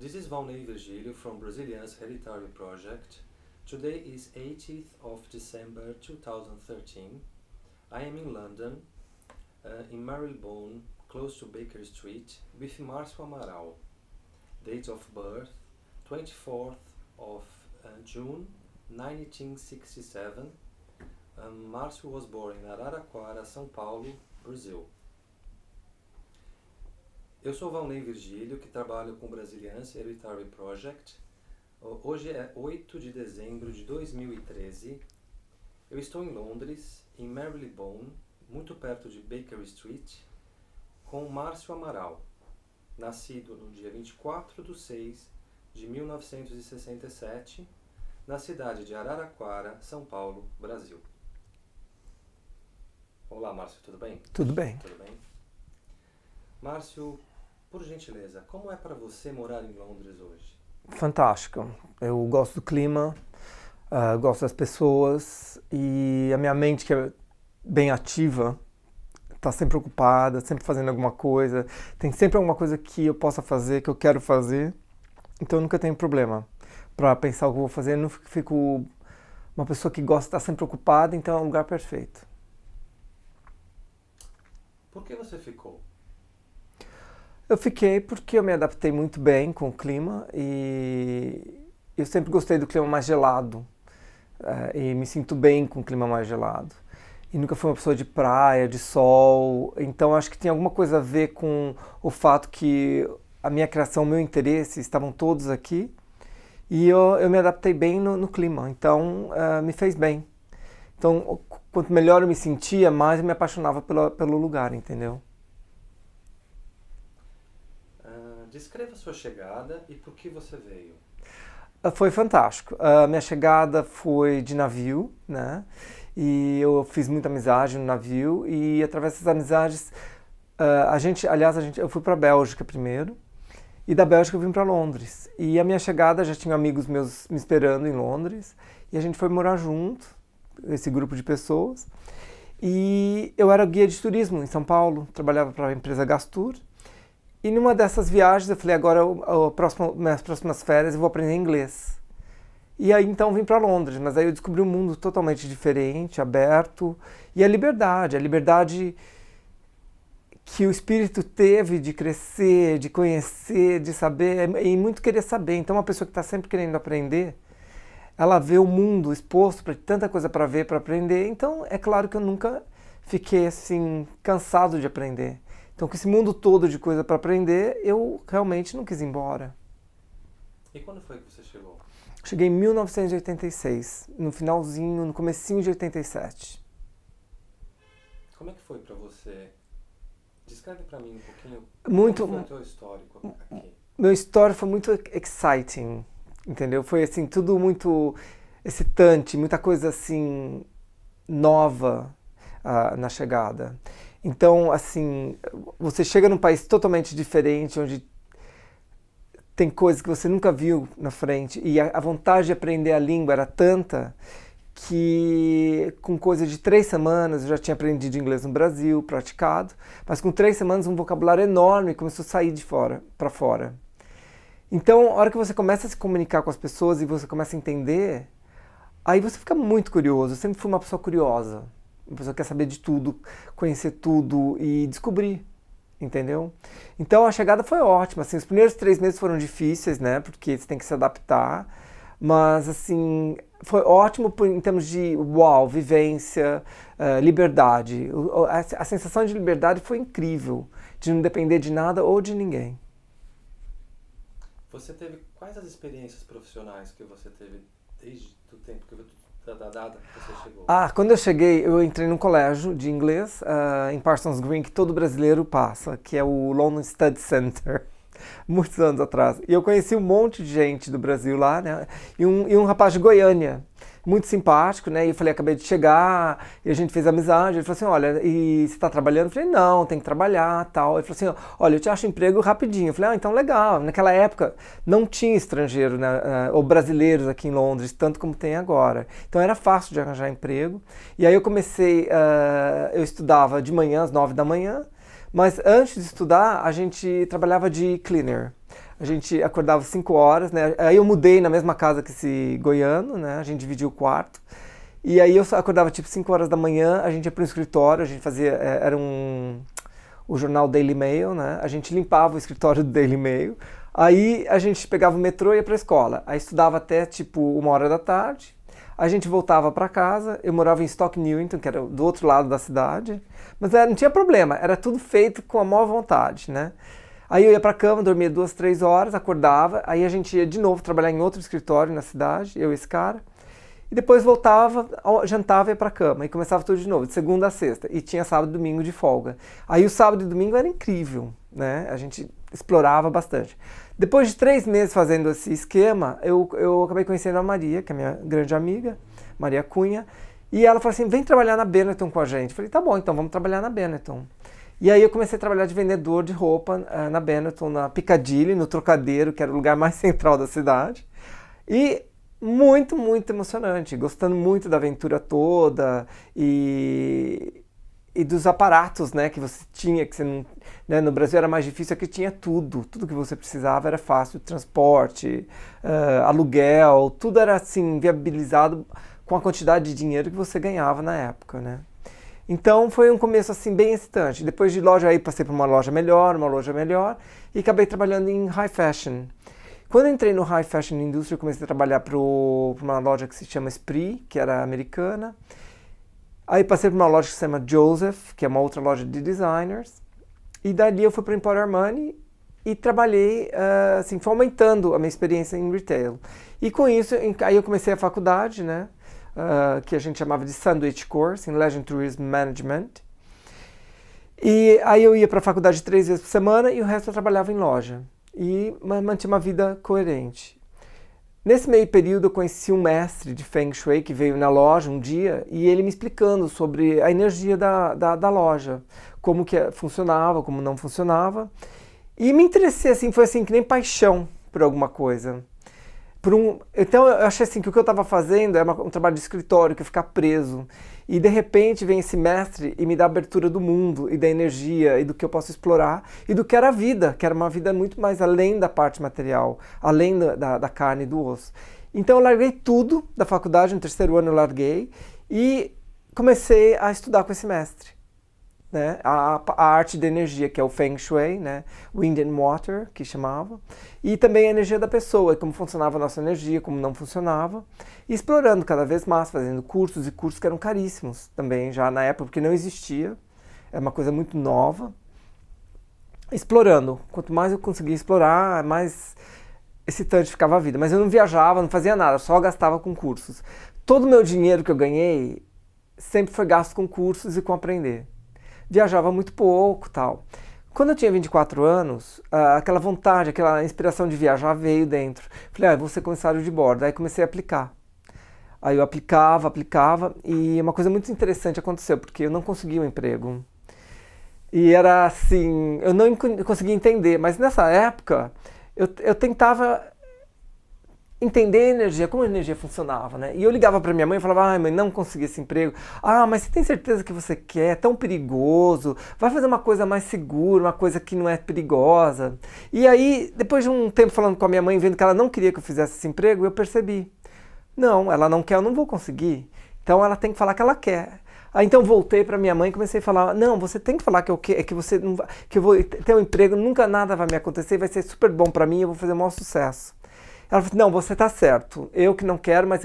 This is Valnei Virgílio from Brazilians Hereditary Project. Today is 18th of December 2013. I am in London, in Marylebone, close to Baker Street, with Márcio Amaral. Date of birth, 24th of June 1967. Márcio was born in Araraquara, São Paulo, Brasil. Eu sou Valnei Virgílio, que trabalho com o Brazilians Hereditary Project. Hoje é 8 de dezembro de 2013. Eu estou em Londres, em Marylebone, muito perto de Baker Street, com Márcio Amaral, nascido no dia 24/6/1967, na cidade de Araraquara, São Paulo, Brasil. Olá, Márcio, tudo bem? Tudo bem. Tudo bem? Márcio, por gentileza, como é para você morar em Londres hoje? Fantástico. Eu gosto do clima, gosto das pessoas e a minha mente, que é bem ativa, está sempre ocupada, sempre fazendo alguma coisa. Tem sempre alguma coisa que eu possa fazer, que eu quero fazer. Então eu nunca tenho problema para pensar o que eu vou fazer. Eu não fico uma pessoa que gosta de estar sempre ocupada, então é um lugar perfeito. Por que você ficou? Eu fiquei porque eu me adaptei muito bem com o clima e eu sempre gostei do clima mais gelado e me sinto bem com o clima mais gelado. E nunca fui uma pessoa de praia, de sol, então acho que tem alguma coisa a ver com o fato que a minha criação, o meu interesse estavam todos aqui e eu me adaptei bem no clima, então me fez bem. Então, quanto melhor eu me sentia, mais eu me apaixonava pelo lugar, entendeu? Descreva sua chegada e por que você veio. Foi fantástico. A minha chegada foi de navio, né? E eu fiz muita amizade no navio e através dessas amizades, eu fui para a Bélgica primeiro e da Bélgica eu vim para Londres. E a minha chegada, já tinha amigos meus me esperando em Londres e a gente foi morar junto, esse grupo de pessoas. E eu era guia de turismo em São Paulo, trabalhava para a empresa Gastur. E numa dessas viagens eu falei, agora minhas próximas férias eu vou aprender inglês. E aí então vim para Londres, mas aí eu descobri um mundo totalmente diferente, aberto, e a liberdade que o espírito teve de crescer, de conhecer, de saber, e muito querer saber. Então uma pessoa que está sempre querendo aprender, ela vê o mundo exposto para tanta coisa para ver, para aprender, então é claro que eu nunca fiquei assim cansado de aprender. Então, com esse mundo todo de coisa para aprender, eu realmente não quis ir embora. E quando foi que você chegou? Cheguei em 1986, no finalzinho, no comecinho de 87. Como é que foi para você? Descreve para mim um pouquinho Muito, como foi o teu histórico aqui. Meu história foi muito exciting, entendeu? Foi assim, tudo muito excitante, muita coisa assim nova na chegada. Então, assim, você chega num país totalmente diferente, onde tem coisas que você nunca viu na frente, e a vontade de aprender a língua era tanta que com coisa de 3 semanas eu já tinha aprendido inglês no Brasil, praticado, mas com 3 semanas um vocabulário enorme começou a sair de fora para fora. Então, a hora que você começa a se comunicar com as pessoas e você começa a entender, aí você fica muito curioso. Eu sempre fui uma pessoa curiosa. Uma pessoa que quer saber de tudo, conhecer tudo e descobrir, entendeu? Então a chegada foi ótima, assim, os primeiros 3 meses foram difíceis, né, porque você tem que se adaptar, mas assim, foi ótimo em termos de vivência, liberdade. A sensação de liberdade foi incrível, de não depender de nada ou de ninguém. Você teve quais as experiências profissionais que você teve desde o tempo da data que você chegou? Quando eu cheguei, eu entrei num colégio de inglês em Parsons Green, que todo brasileiro passa, que é o London Study Center, muitos anos atrás. E eu conheci um monte de gente do Brasil lá, né? E um rapaz de Goiânia, muito simpático, né? E eu falei, acabei de chegar, e a gente fez amizade. Ele falou assim, olha, e você está trabalhando? Eu falei, não, tem que trabalhar, tal. Ele falou assim, olha, eu te acho emprego rapidinho. Eu falei, então legal. Naquela época não tinha estrangeiro, né, ou brasileiros aqui em Londres, tanto como tem agora. Então era fácil de arranjar emprego. E aí eu comecei, eu estudava de manhã, às 9 da manhã, mas antes de estudar, a gente trabalhava de cleaner. A gente acordava 5 horas, né? Aí eu mudei na mesma casa que esse goiano, né? A gente dividiu o quarto. E aí eu acordava tipo 5 horas da manhã, a gente ia para o escritório, a gente fazia, o jornal Daily Mail, né? A gente limpava o escritório do Daily Mail. Aí a gente pegava o metrô e ia para a escola. Aí estudava até tipo 1 hora da tarde. A gente voltava para casa. Eu morava em Stoke Newington, que era do outro lado da cidade. Mas não tinha problema, era tudo feito com a maior vontade, né? Aí eu ia para a cama, dormia 2, 3 horas, acordava. Aí a gente ia de novo trabalhar em outro escritório na cidade, eu e esse cara. E depois voltava, jantava e ia para a cama. E começava tudo de novo, de segunda a sexta. E tinha sábado e domingo de folga. Aí o sábado e domingo era incrível, né? A gente explorava bastante. Depois de 3 meses fazendo esse esquema, eu acabei conhecendo a Maria, que é minha grande amiga, Maria Cunha. E ela falou assim, vem trabalhar na Benetton com a gente. Eu falei, tá bom, então vamos trabalhar na Benetton. E aí eu comecei a trabalhar de vendedor de roupa na Benetton, na Piccadilly, no Trocadeiro, que era o lugar mais central da cidade. E muito, muito emocionante, gostando muito da aventura toda e dos aparatos, né, que você tinha, que você não, né, no Brasil era mais difícil, aqui tinha tudo que você precisava era fácil, transporte, aluguel, tudo era assim viabilizado com a quantidade de dinheiro que você ganhava na época, né. Então foi um começo assim bem excitante. Depois de loja aí passei para uma loja melhor e acabei trabalhando em high fashion. Quando eu entrei no High Fashion Industry, eu comecei a trabalhar para uma loja que se chama Esprit, que era americana. Aí passei para uma loja que se chama Joseph, que é uma outra loja de designers. E dali eu fui para o Emporio Armani e trabalhei, assim, foi aumentando a minha experiência em retail. E com isso, aí eu comecei a faculdade, né, que a gente chamava de Sandwich Course, em Leisure Tourism Management. E aí eu ia para a faculdade 3 vezes por semana e o resto eu trabalhava em loja. E mantinha uma vida coerente. Nesse meio período eu conheci um mestre de Feng Shui que veio na loja um dia e ele me explicando sobre a energia da loja, como que funcionava, como não funcionava. E me interessei, assim, foi assim que nem paixão por alguma coisa. Então eu achei assim que o que eu estava fazendo era um trabalho de escritório, que eu ia ficar preso. E de repente vem esse mestre e me dá a abertura do mundo e da energia e do que eu posso explorar e do que era a vida, que era uma vida muito mais além da parte material, além da carne e do osso. Então eu larguei tudo da faculdade, no 3º ano eu larguei e comecei a estudar com esse mestre. Né? A arte da energia, que é o Feng Shui, né? Wind and Water, que chamava, e também a energia da pessoa, como funcionava a nossa energia, como não funcionava, e explorando cada vez mais, fazendo cursos e cursos que eram caríssimos também, já na época, porque não existia, é uma coisa muito nova, explorando, quanto mais eu conseguia explorar, mais excitante ficava a vida, mas eu não viajava, não fazia nada, só gastava com cursos. Todo o meu dinheiro que eu ganhei sempre foi gasto com cursos e com aprender. Viajava muito pouco, tal. Quando eu tinha 24 anos, aquela vontade, aquela inspiração de viajar veio dentro. Falei, vou ser comissário de bordo. Aí comecei a aplicar. Aí eu aplicava, e uma coisa muito interessante aconteceu, porque eu não conseguia um emprego. E era assim, eu não conseguia entender, mas nessa época eu tentava entender a energia, como a energia funcionava, né? E eu ligava para minha mãe e falava, mãe, não consegui esse emprego. Mas você tem certeza que você quer? É tão perigoso. Vai fazer uma coisa mais segura, uma coisa que não é perigosa. E aí, depois de um tempo falando com a minha mãe, vendo que ela não queria que eu fizesse esse emprego, eu percebi. Não, ela não quer, eu não vou conseguir. Então ela tem que falar que ela quer. Aí então voltei para minha mãe e comecei a falar, não, você tem que falar que você não vai, que eu vou ter um emprego, nunca nada vai me acontecer, vai ser super bom para mim, eu vou fazer o maior sucesso. Ela falou, não, você está certo, eu que não quero, mas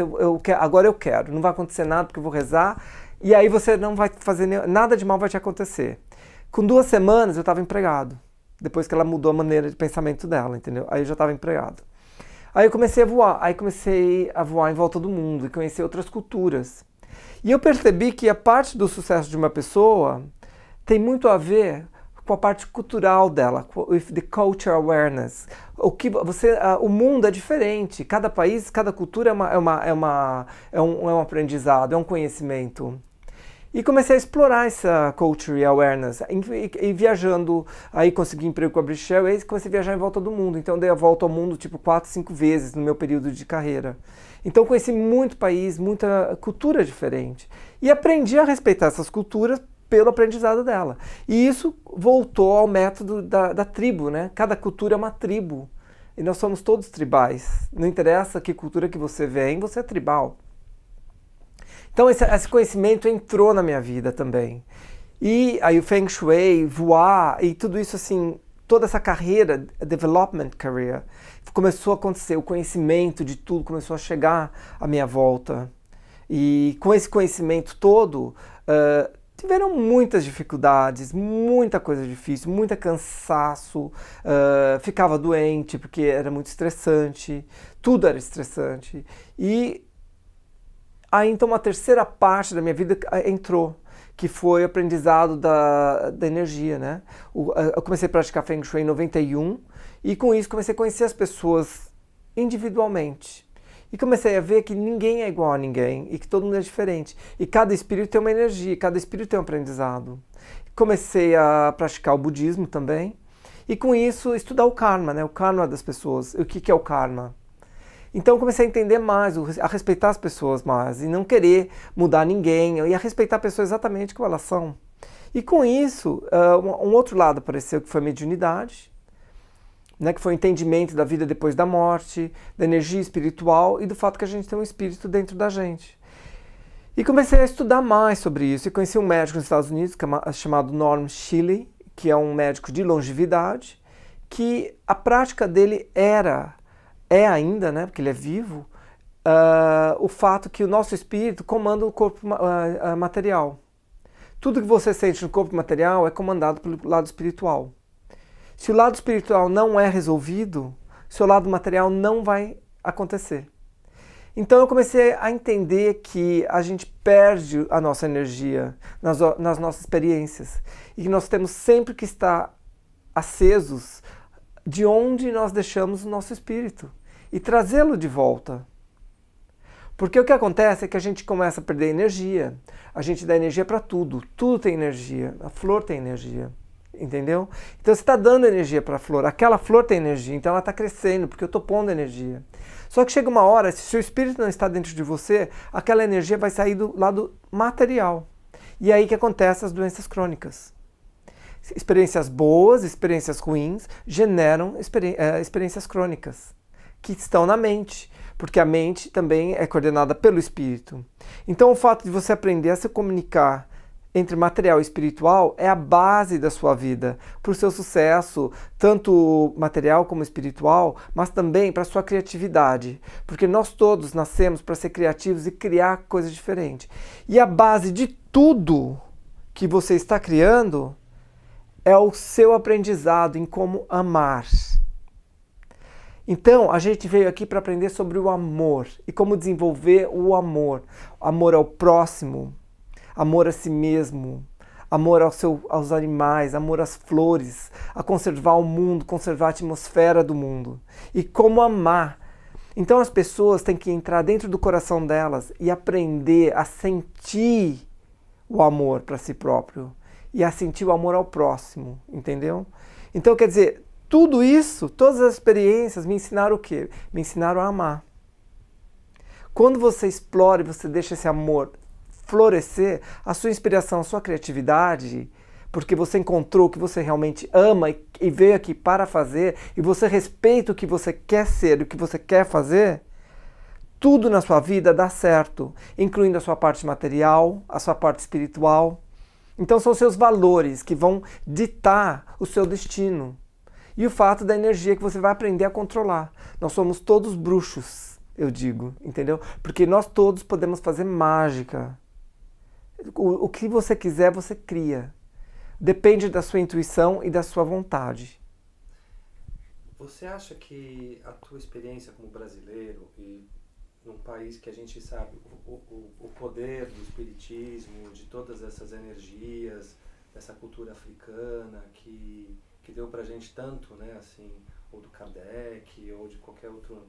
agora eu quero, não vai acontecer nada porque eu vou rezar, e aí você não vai fazer nada de mal vai te acontecer. Com 2 semanas eu estava empregado, depois que ela mudou a maneira de pensamento dela, entendeu? Aí eu já estava empregado. Aí eu comecei a voar em volta do mundo e conhecer outras culturas. E eu percebi que a parte do sucesso de uma pessoa tem muito a ver com a parte cultural dela, with the culture awareness. O mundo é diferente, cada país, cada cultura é um aprendizado, é um conhecimento. E comecei a explorar essa culture awareness, e viajando, aí consegui emprego com a British Airways, comecei a viajar em volta do mundo, então dei a volta ao mundo tipo 4, 5 vezes no meu período de carreira. Então conheci muito país, muita cultura diferente, e aprendi a respeitar essas culturas pelo aprendizado dela. E isso voltou ao método da tribo, né? Cada cultura é uma tribo. E nós somos todos tribais. Não interessa que cultura que você vem, você é tribal. Então esse conhecimento entrou na minha vida também. E aí o Feng Shui, voar e tudo isso assim, toda essa carreira, development career, começou a acontecer. O conhecimento de tudo começou a chegar à minha volta. E com esse conhecimento todo, tiveram muitas dificuldades, muita coisa difícil, muito cansaço, ficava doente porque era muito estressante, tudo era estressante. E aí então uma terceira parte da minha vida entrou, que foi o aprendizado da energia, né? Eu comecei a praticar Feng Shui em 91 e com isso comecei a conhecer as pessoas individualmente. E comecei a ver que ninguém é igual a ninguém e que todo mundo é diferente. E cada espírito tem uma energia, cada espírito tem um aprendizado. Comecei a praticar o budismo também e com isso estudar o karma, né? O karma das pessoas. O que é o karma? Então eu comecei a entender mais, a respeitar as pessoas mais e não querer mudar ninguém e a respeitar pessoas exatamente como elas são. E com isso, um outro lado apareceu que foi a mediunidade, né, que foi o entendimento da vida depois da morte, da energia espiritual e do fato que a gente tem um espírito dentro da gente. E comecei a estudar mais sobre isso e conheci um médico nos Estados Unidos chamado Norm Shilley, que é um médico de longevidade, que a prática dele é ainda, né, porque ele é vivo, o fato que o nosso espírito comanda o corpo material. Tudo que você sente no corpo material é comandado pelo lado espiritual. Se o lado espiritual não é resolvido, seu lado material não vai acontecer. Então eu comecei a entender que a gente perde a nossa energia nas nossas experiências e que nós temos sempre que estar acesos de onde nós deixamos o nosso espírito e trazê-lo de volta. Porque o que acontece é que a gente começa a perder energia, a gente dá energia para tudo, tudo tem energia, a flor tem energia, entendeu? Então você está dando energia para a flor, aquela flor tem energia, então ela está crescendo, porque eu estou pondo energia. Só que chega uma hora, se o seu espírito não está dentro de você, aquela energia vai sair do lado material. E é aí que acontecem as doenças crônicas. Experiências boas, experiências ruins, generam experiências crônicas, que estão na mente, porque a mente também é coordenada pelo espírito. Então o fato de você aprender a se comunicar entre material e espiritual é a base da sua vida, para o seu sucesso, tanto material como espiritual, mas também para a sua criatividade, porque nós todos nascemos para ser criativos e criar coisas diferentes. E a base de tudo que você está criando é o seu aprendizado em como amar. Então, a gente veio aqui para aprender sobre o amor e como desenvolver o amor. Amor ao próximo, amor a si mesmo, amor aos animais, amor às flores, a conservar o mundo, conservar a atmosfera do mundo. E como amar. Então, as pessoas têm que entrar dentro do coração delas e aprender a sentir o amor para si próprio e a sentir o amor ao próximo, entendeu? Então, quer dizer, tudo isso, todas as experiências me ensinaram o quê? Me ensinaram a amar. Quando você explora e você deixa esse amor florescer, a sua inspiração, a sua criatividade, porque você encontrou o que você realmente ama e veio aqui para fazer, e você respeita o que você quer ser, o que você quer fazer, tudo na sua vida dá certo, incluindo a sua parte material, a sua parte espiritual. Então são seus valores que vão ditar o seu destino. E o fato da energia que você vai aprender a controlar. Nós somos todos bruxos, eu digo, entendeu? Porque nós todos podemos fazer mágica. O que você quiser, você cria. Depende da sua intuição e da sua vontade. Você acha que a tua experiência como brasileiro e num país que a gente sabe o poder do espiritismo, de todas essas energias, dessa cultura africana que deu pra gente tanto, né, assim, ou do Kardec, ou de qualquer outro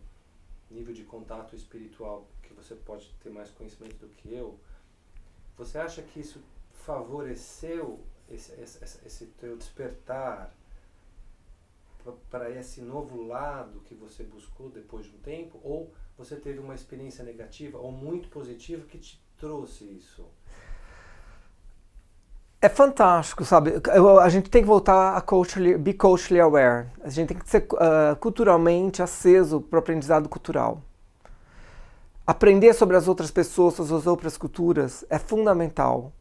nível de contato espiritual que você pode ter mais conhecimento do que eu, você acha que isso favoreceu esse teu despertar para esse novo lado que você buscou depois de um tempo, ou você teve uma experiência negativa ou muito positiva que te trouxe isso? É fantástico, sabe? A gente tem que voltar a be culturally aware. A gente tem que ser culturalmente aceso para o aprendizado cultural. Aprender sobre as outras pessoas, sobre as outras culturas é fundamental.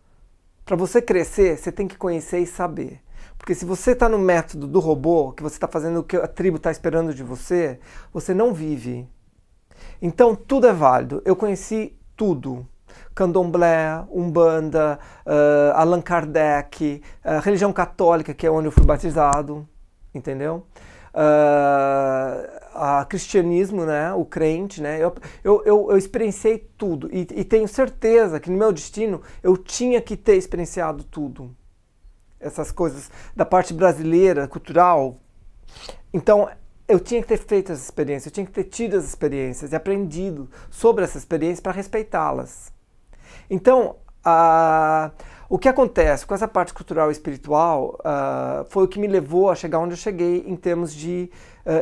Para você crescer, você tem que conhecer e saber. Porque se você está no método do robô, que você está fazendo o que a tribo está esperando de você, você não vive. Então tudo é válido. Eu conheci tudo. Candomblé, Umbanda, Allan Kardec, religião católica, que é onde eu fui batizado, entendeu? Cristianismo, né? O crente, né? Eu experienciei tudo e tenho certeza que no meu destino eu tinha que ter experienciado tudo. Essas coisas da parte brasileira, cultural. Então, eu tinha que ter feito as experiências, eu tinha que ter tido as experiências e aprendido sobre essas experiências para respeitá-las. Então, o que acontece com essa parte cultural e espiritual foi o que me levou a chegar onde eu cheguei em termos de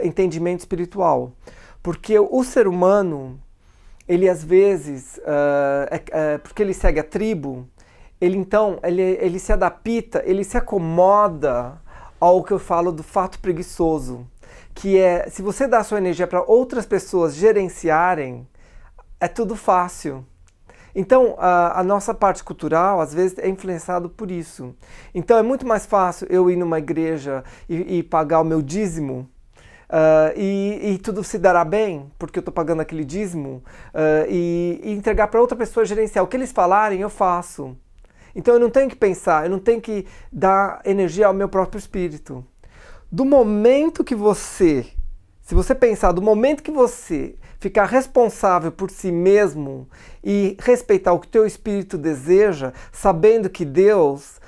entendimento espiritual. Porque o ser humano, ele às vezes, porque ele segue a tribo, ele se adapta, ele se acomoda ao que eu falo do fato preguiçoso, que é, se você dá a sua energia para outras pessoas gerenciarem, é tudo fácil. Então, a nossa parte cultural, às vezes, é influenciado por isso. Então, é muito mais fácil eu ir numa igreja e pagar o meu dízimo e tudo se dará bem, porque eu estou pagando aquele dízimo, e entregar para outra pessoa gerenciar. O que eles falarem, eu faço. Então, eu não tenho que pensar, eu não tenho que dar energia ao meu próprio espírito. Do momento que se você pensar, do momento que você ficar responsável por si mesmo e respeitar o que teu espírito deseja, sabendo que Deus,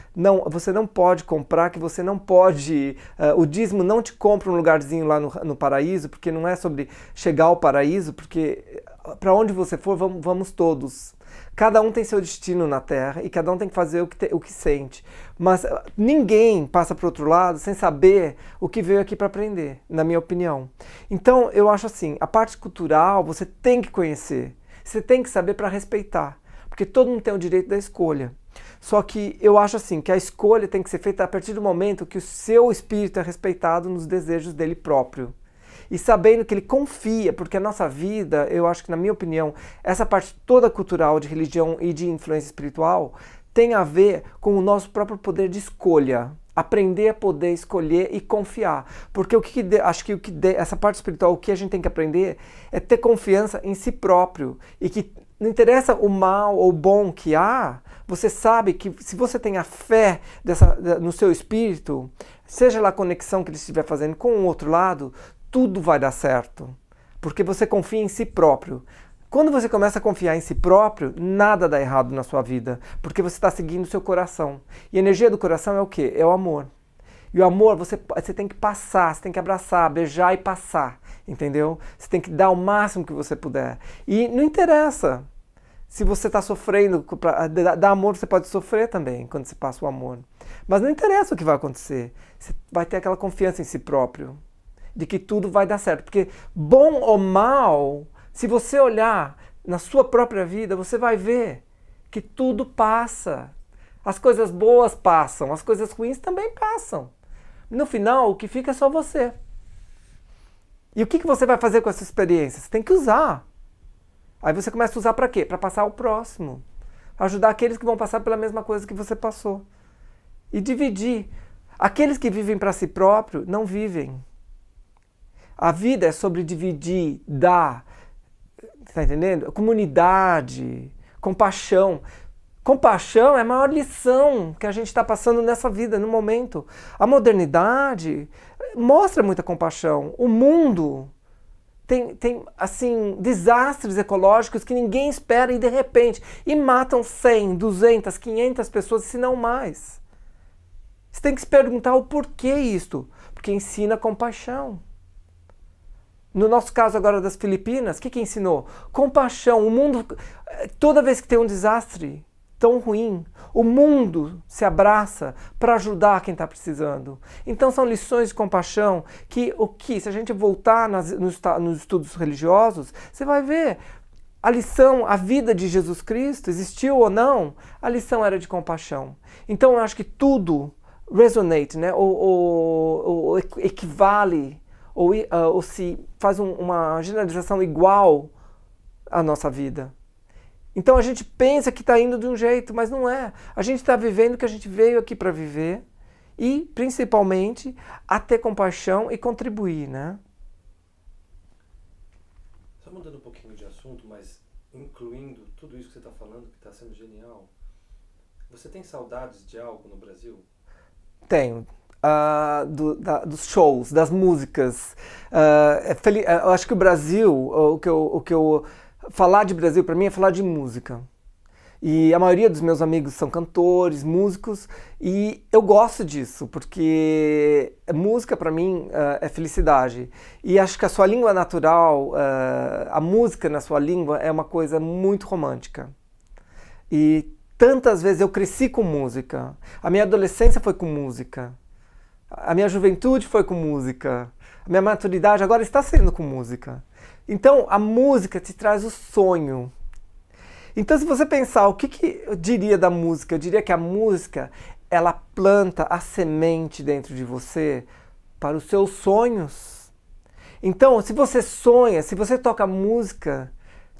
você não pode comprar, que você não pode, o dízimo não te compra um lugarzinho lá no paraíso, porque não é sobre chegar ao paraíso, porque para onde você for, vamos todos. Cada um tem seu destino na Terra e cada um tem que fazer o que sente. Mas ninguém passa para o outro lado sem saber o que veio aqui para aprender, na minha opinião. Então, eu acho assim, a parte cultural você tem que conhecer. Você tem que saber para respeitar. Porque todo mundo tem o direito da escolha. Só que eu acho assim, que a escolha tem que ser feita a partir do momento que o seu espírito é respeitado nos desejos dele próprio. E sabendo que ele confia, porque a nossa vida, eu acho que na minha opinião, essa parte toda cultural de religião e de influência espiritual tem a ver com o nosso próprio poder de escolha. Aprender a poder escolher e confiar. Porque acho que essa parte espiritual, o que a gente tem que aprender é ter confiança em si próprio. E que não interessa o mal ou o bom que há, você sabe que se você tem a fé no seu espírito, seja lá a conexão que ele estiver fazendo com o outro lado, tudo vai dar certo, porque você confia em si próprio. Quando você começa a confiar em si próprio, nada dá errado na sua vida, porque você está seguindo o seu coração. E a energia do coração é o quê? É o amor. E o amor você tem que passar, você tem que abraçar, beijar e passar, entendeu? Você tem que dar o máximo que você puder. E não interessa se você está sofrendo, dar amor você pode sofrer também, quando você passa o amor. Mas não interessa o que vai acontecer, você vai ter aquela confiança em si próprio, de que tudo vai dar certo. Porque bom ou mal, se você olhar na sua própria vida, você vai ver que tudo passa. As coisas boas passam, as coisas ruins também passam. No final, o que fica é só você. E o que você vai fazer com essa experiência? Você tem que usar. Aí você começa a usar para quê? Para passar ao próximo. Ajudar aqueles que vão passar pela mesma coisa que você passou. E dividir. Aqueles que vivem para si próprio não vivem. A vida é sobre dividir, dar, tá entendendo? Comunidade, compaixão. Compaixão é a maior lição que a gente está passando nessa vida, no momento. A modernidade mostra muita compaixão. O mundo tem assim, desastres ecológicos que ninguém espera e de repente, e matam 100, 200, 500 pessoas, se não mais. Você tem que se perguntar o porquê isto. Porque ensina compaixão. No nosso caso agora das Filipinas, o que ensinou? Compaixão. O mundo, toda vez que tem um desastre tão ruim, o mundo se abraça para ajudar quem está precisando. Então são lições de compaixão que se a gente voltar nos estudos religiosos, você vai ver a lição, a vida de Jesus Cristo, existiu ou não, a lição era de compaixão. Então eu acho que tudo resonate, né? ou equivale, ou se faz uma generalização igual à nossa vida. Então a gente pensa que está indo de um jeito, mas não é. A gente está vivendo o que a gente veio aqui para viver e, principalmente, a ter compaixão e contribuir, né? Só mudando um pouquinho de assunto, mas incluindo tudo isso que você está falando, que está sendo genial, você tem saudades de algo no Brasil? Tenho. Dos shows, das músicas. Eu acho que o Brasil, falar de Brasil para mim é falar de música. E a maioria dos meus amigos são cantores, músicos, e eu gosto disso, porque música para mim é felicidade. E acho que a sua língua natural, a música na sua língua é uma coisa muito romântica. E tantas vezes eu cresci com música. A minha adolescência foi com música. A minha juventude foi com música. A minha maturidade agora está sendo com música. Então, a música te traz o sonho. Então, se você pensar o que eu diria da música, eu diria que a música, ela planta a semente dentro de você para os seus sonhos. Então, se você sonha, se você toca música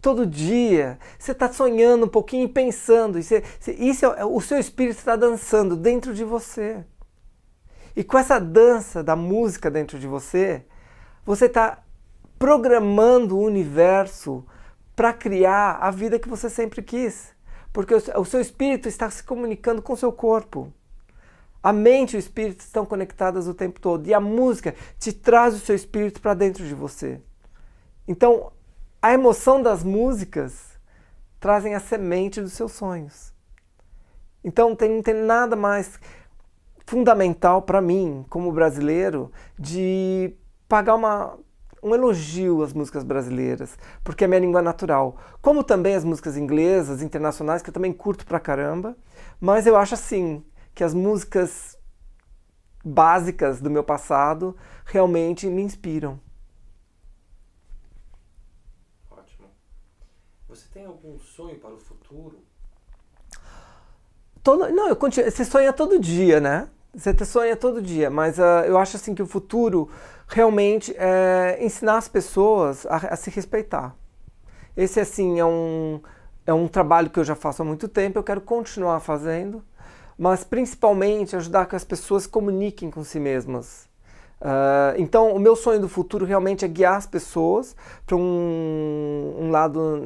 todo dia, você está sonhando um pouquinho e pensando, o seu espírito está dançando dentro de você. E com essa dança da música dentro de você, você está programando o universo para criar a vida que você sempre quis. Porque o seu espírito está se comunicando com o seu corpo. A mente e o espírito estão conectadas o tempo todo. E a música te traz o seu espírito para dentro de você. Então, a emoção das músicas trazem a semente dos seus sonhos. Então, não tem nada mais fundamental para mim, como brasileiro, de pagar um elogio às músicas brasileiras, porque é minha língua natural. Como também as músicas inglesas, internacionais, que eu também curto pra caramba, mas eu acho assim, que as músicas básicas do meu passado realmente me inspiram. Ótimo. Você tem algum sonho para o futuro? Você sonha todo dia, né? Você sonha todo dia, mas eu acho assim que o futuro realmente é ensinar as pessoas a se respeitar. Esse assim é um trabalho que eu já faço há muito tempo, eu quero continuar fazendo, mas principalmente ajudar que as pessoas se comuniquem com si mesmas. Então o meu sonho do futuro realmente é guiar as pessoas para um lado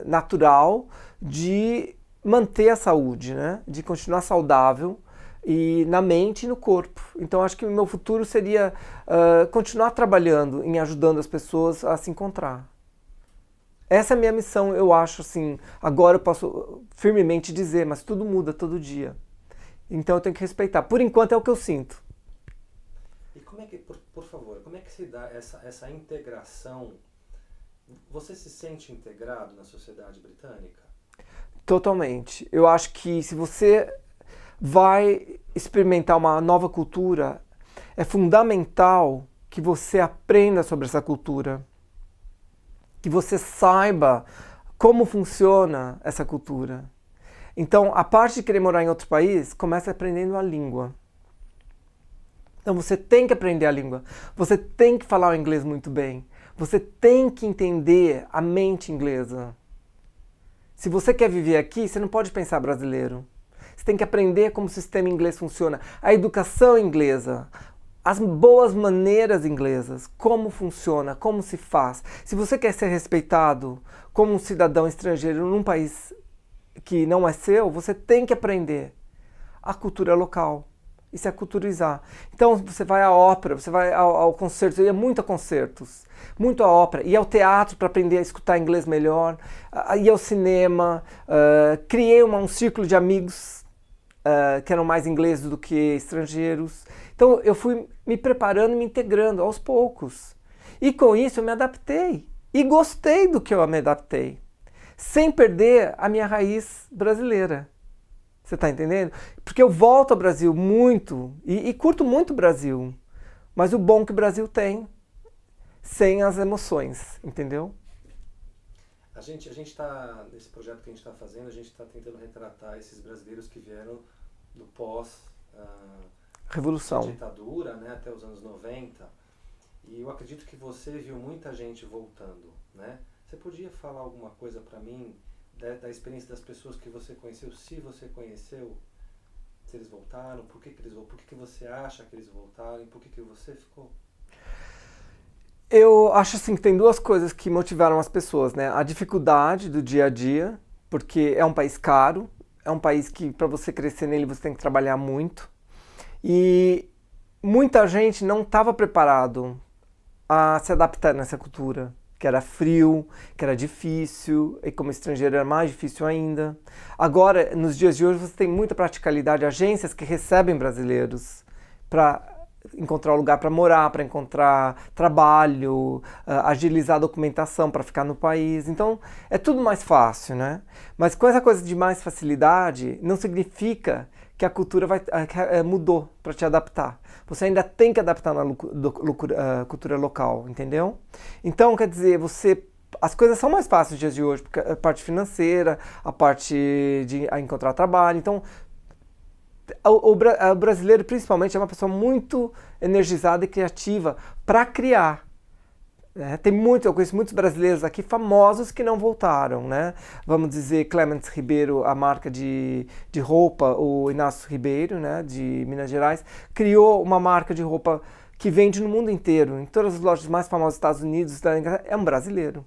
natural de manter a saúde, né? De continuar saudável, e na mente e no corpo. Então acho que o meu futuro seria continuar trabalhando em ajudando as pessoas a se encontrar. Essa é a minha missão, eu acho assim. Agora eu posso firmemente dizer, mas tudo muda todo dia. Então eu tenho que respeitar. Por enquanto é o que eu sinto. E como é que, por favor, como é que se dá essa integração? Você se sente integrado na sociedade britânica? Totalmente. Eu acho que se você vai experimentar uma nova cultura, é fundamental que você aprenda sobre essa cultura, que você saiba como funciona essa cultura. Então, a parte de querer morar em outro país, começa aprendendo a língua. Então, você tem que aprender a língua, você tem que falar o inglês muito bem, você tem que entender a mente inglesa. Se você quer viver aqui, você não pode pensar brasileiro. Você tem que aprender como o sistema inglês funciona, a educação inglesa, as boas maneiras inglesas, como funciona, como se faz. Se você quer ser respeitado como um cidadão estrangeiro num país que não é seu, você tem que aprender a cultura local e se aculturizar. Então você vai à ópera, você vai ao concerto, eu ia muito a concertos, muito à ópera, ia ao teatro para aprender a escutar inglês melhor, ia ao cinema, criei um círculo de amigos que eram mais ingleses do que estrangeiros. Então eu fui me preparando e me integrando aos poucos. E com isso eu me adaptei. E gostei do que eu me adaptei. Sem perder a minha raiz brasileira. Você está entendendo? Porque eu volto ao Brasil muito e curto muito o Brasil. Mas o bom que o Brasil tem, sem as emoções, entendeu? A gente está, nesse projeto que a gente está fazendo, a gente está tentando retratar esses brasileiros que vieram do pós Revolução. ditadura, né, até os anos 90. E eu acredito que você viu muita gente voltando, né? Você podia falar alguma coisa para mim da experiência das pessoas que você conheceu, se você conheceu, se eles voltaram, por que eles voltaram, por que você acha que eles voltaram e por que você ficou? Eu acho assim que tem duas coisas que motivaram as pessoas, né? A dificuldade do dia a dia, porque é um país caro, é um país que para você crescer nele você tem que trabalhar muito. E muita gente não estava preparado a se adaptar nessa cultura, que era frio, que era difícil, e como estrangeiro era mais difícil ainda. Agora, nos dias de hoje, você tem muita praticalidade, agências que recebem brasileiros para encontrar um lugar para morar, para encontrar trabalho, agilizar a documentação para ficar no país. Então, é tudo mais fácil, né? Mas com essa coisa de mais facilidade, não significa que a cultura mudou para te adaptar. Você ainda tem que adaptar na cultura local, entendeu? Então, quer dizer, as coisas são mais fáceis nos dias de hoje, porque a parte financeira, a parte de encontrar trabalho. Então, o brasileiro, principalmente, é uma pessoa muito energizada e criativa para criar. Eu conheço muitos brasileiros aqui famosos que não voltaram, né? Vamos dizer, Clemens Ribeiro, a marca de roupa, o Inácio Ribeiro, né, de Minas Gerais, criou uma marca de roupa que vende no mundo inteiro, em todas as lojas mais famosas dos Estados Unidos, é um brasileiro,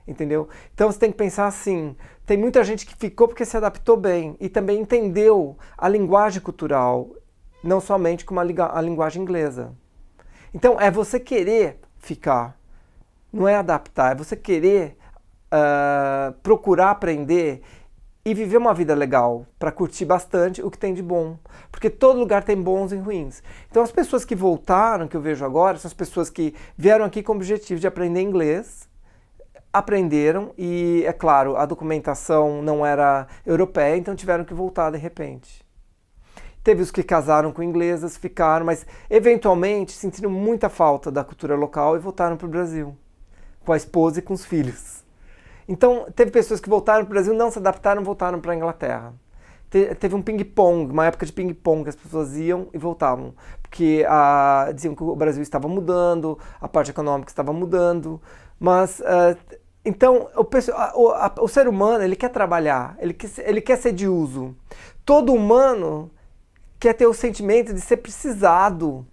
entendeu? Então você tem que pensar assim, tem muita gente que ficou porque se adaptou bem e também entendeu a linguagem cultural, não somente como a linguagem inglesa. Então é você querer ficar. Não é adaptar, é você querer procurar aprender e viver uma vida legal, para curtir bastante o que tem de bom. Porque todo lugar tem bons e ruins. Então as pessoas que voltaram, que eu vejo agora, são as pessoas que vieram aqui com o objetivo de aprender inglês, aprenderam e, é claro, a documentação não era europeia, então tiveram que voltar de repente. Teve os que casaram com inglesas, ficaram, mas eventualmente sentiram muita falta da cultura local e voltaram para o Brasil, com a esposa e com os filhos. Então, teve pessoas que voltaram para o Brasil, não se adaptaram, voltaram para a Inglaterra. Teve um ping-pong, uma época de ping-pong, que as pessoas iam e voltavam, porque diziam que o Brasil estava mudando, a parte econômica estava mudando, mas então o ser humano ele quer trabalhar, ele quer ser de uso. Todo humano quer ter o sentimento de ser precisado.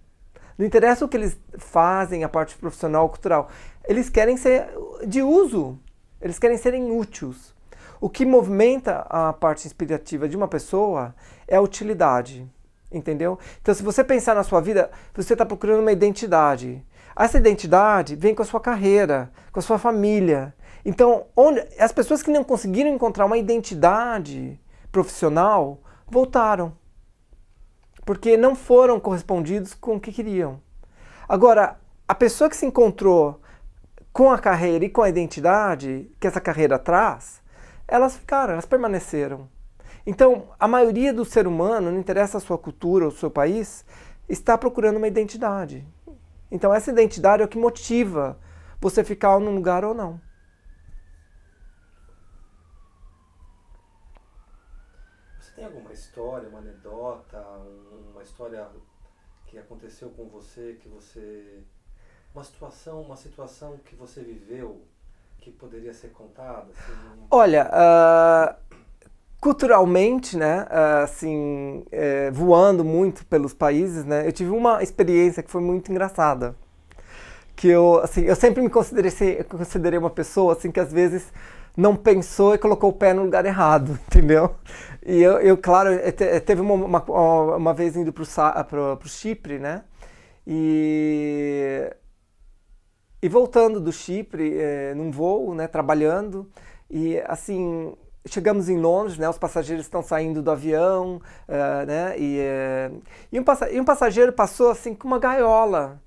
Não interessa o que eles fazem, a parte profissional, cultural. Eles querem ser de uso. Eles querem serem úteis. O que movimenta a parte inspirativa de uma pessoa é a utilidade. Entendeu? Então, se você pensar na sua vida, você está procurando uma identidade. Essa identidade vem com a sua carreira, com a sua família. Então, as pessoas que não conseguiram encontrar uma identidade profissional, voltaram. Porque não foram correspondidos com o que queriam. Agora, a pessoa que se encontrou com a carreira e com a identidade que essa carreira traz, elas ficaram, elas permaneceram. Então, a maioria do ser humano, não interessa a sua cultura ou o seu país, está procurando uma identidade. Então, essa identidade é o que motiva você ficar num lugar ou não. Você tem alguma história, uma anedota, uma história que aconteceu com você, uma situação que você viveu que poderia ser contada? Assim? Olha, culturalmente, né, assim, voando muito pelos países, né, eu tive uma experiência que foi muito engraçada. Que eu sempre me considerei uma pessoa assim, que às vezes não pensou e colocou o pé no lugar errado, entendeu? E claro, teve uma vez indo para o Chipre, né? E voltando do Chipre, num voo, né, trabalhando, e assim, chegamos em Londres, né, os passageiros estão saindo do avião, né, e um passageiro passou assim com uma gaiola,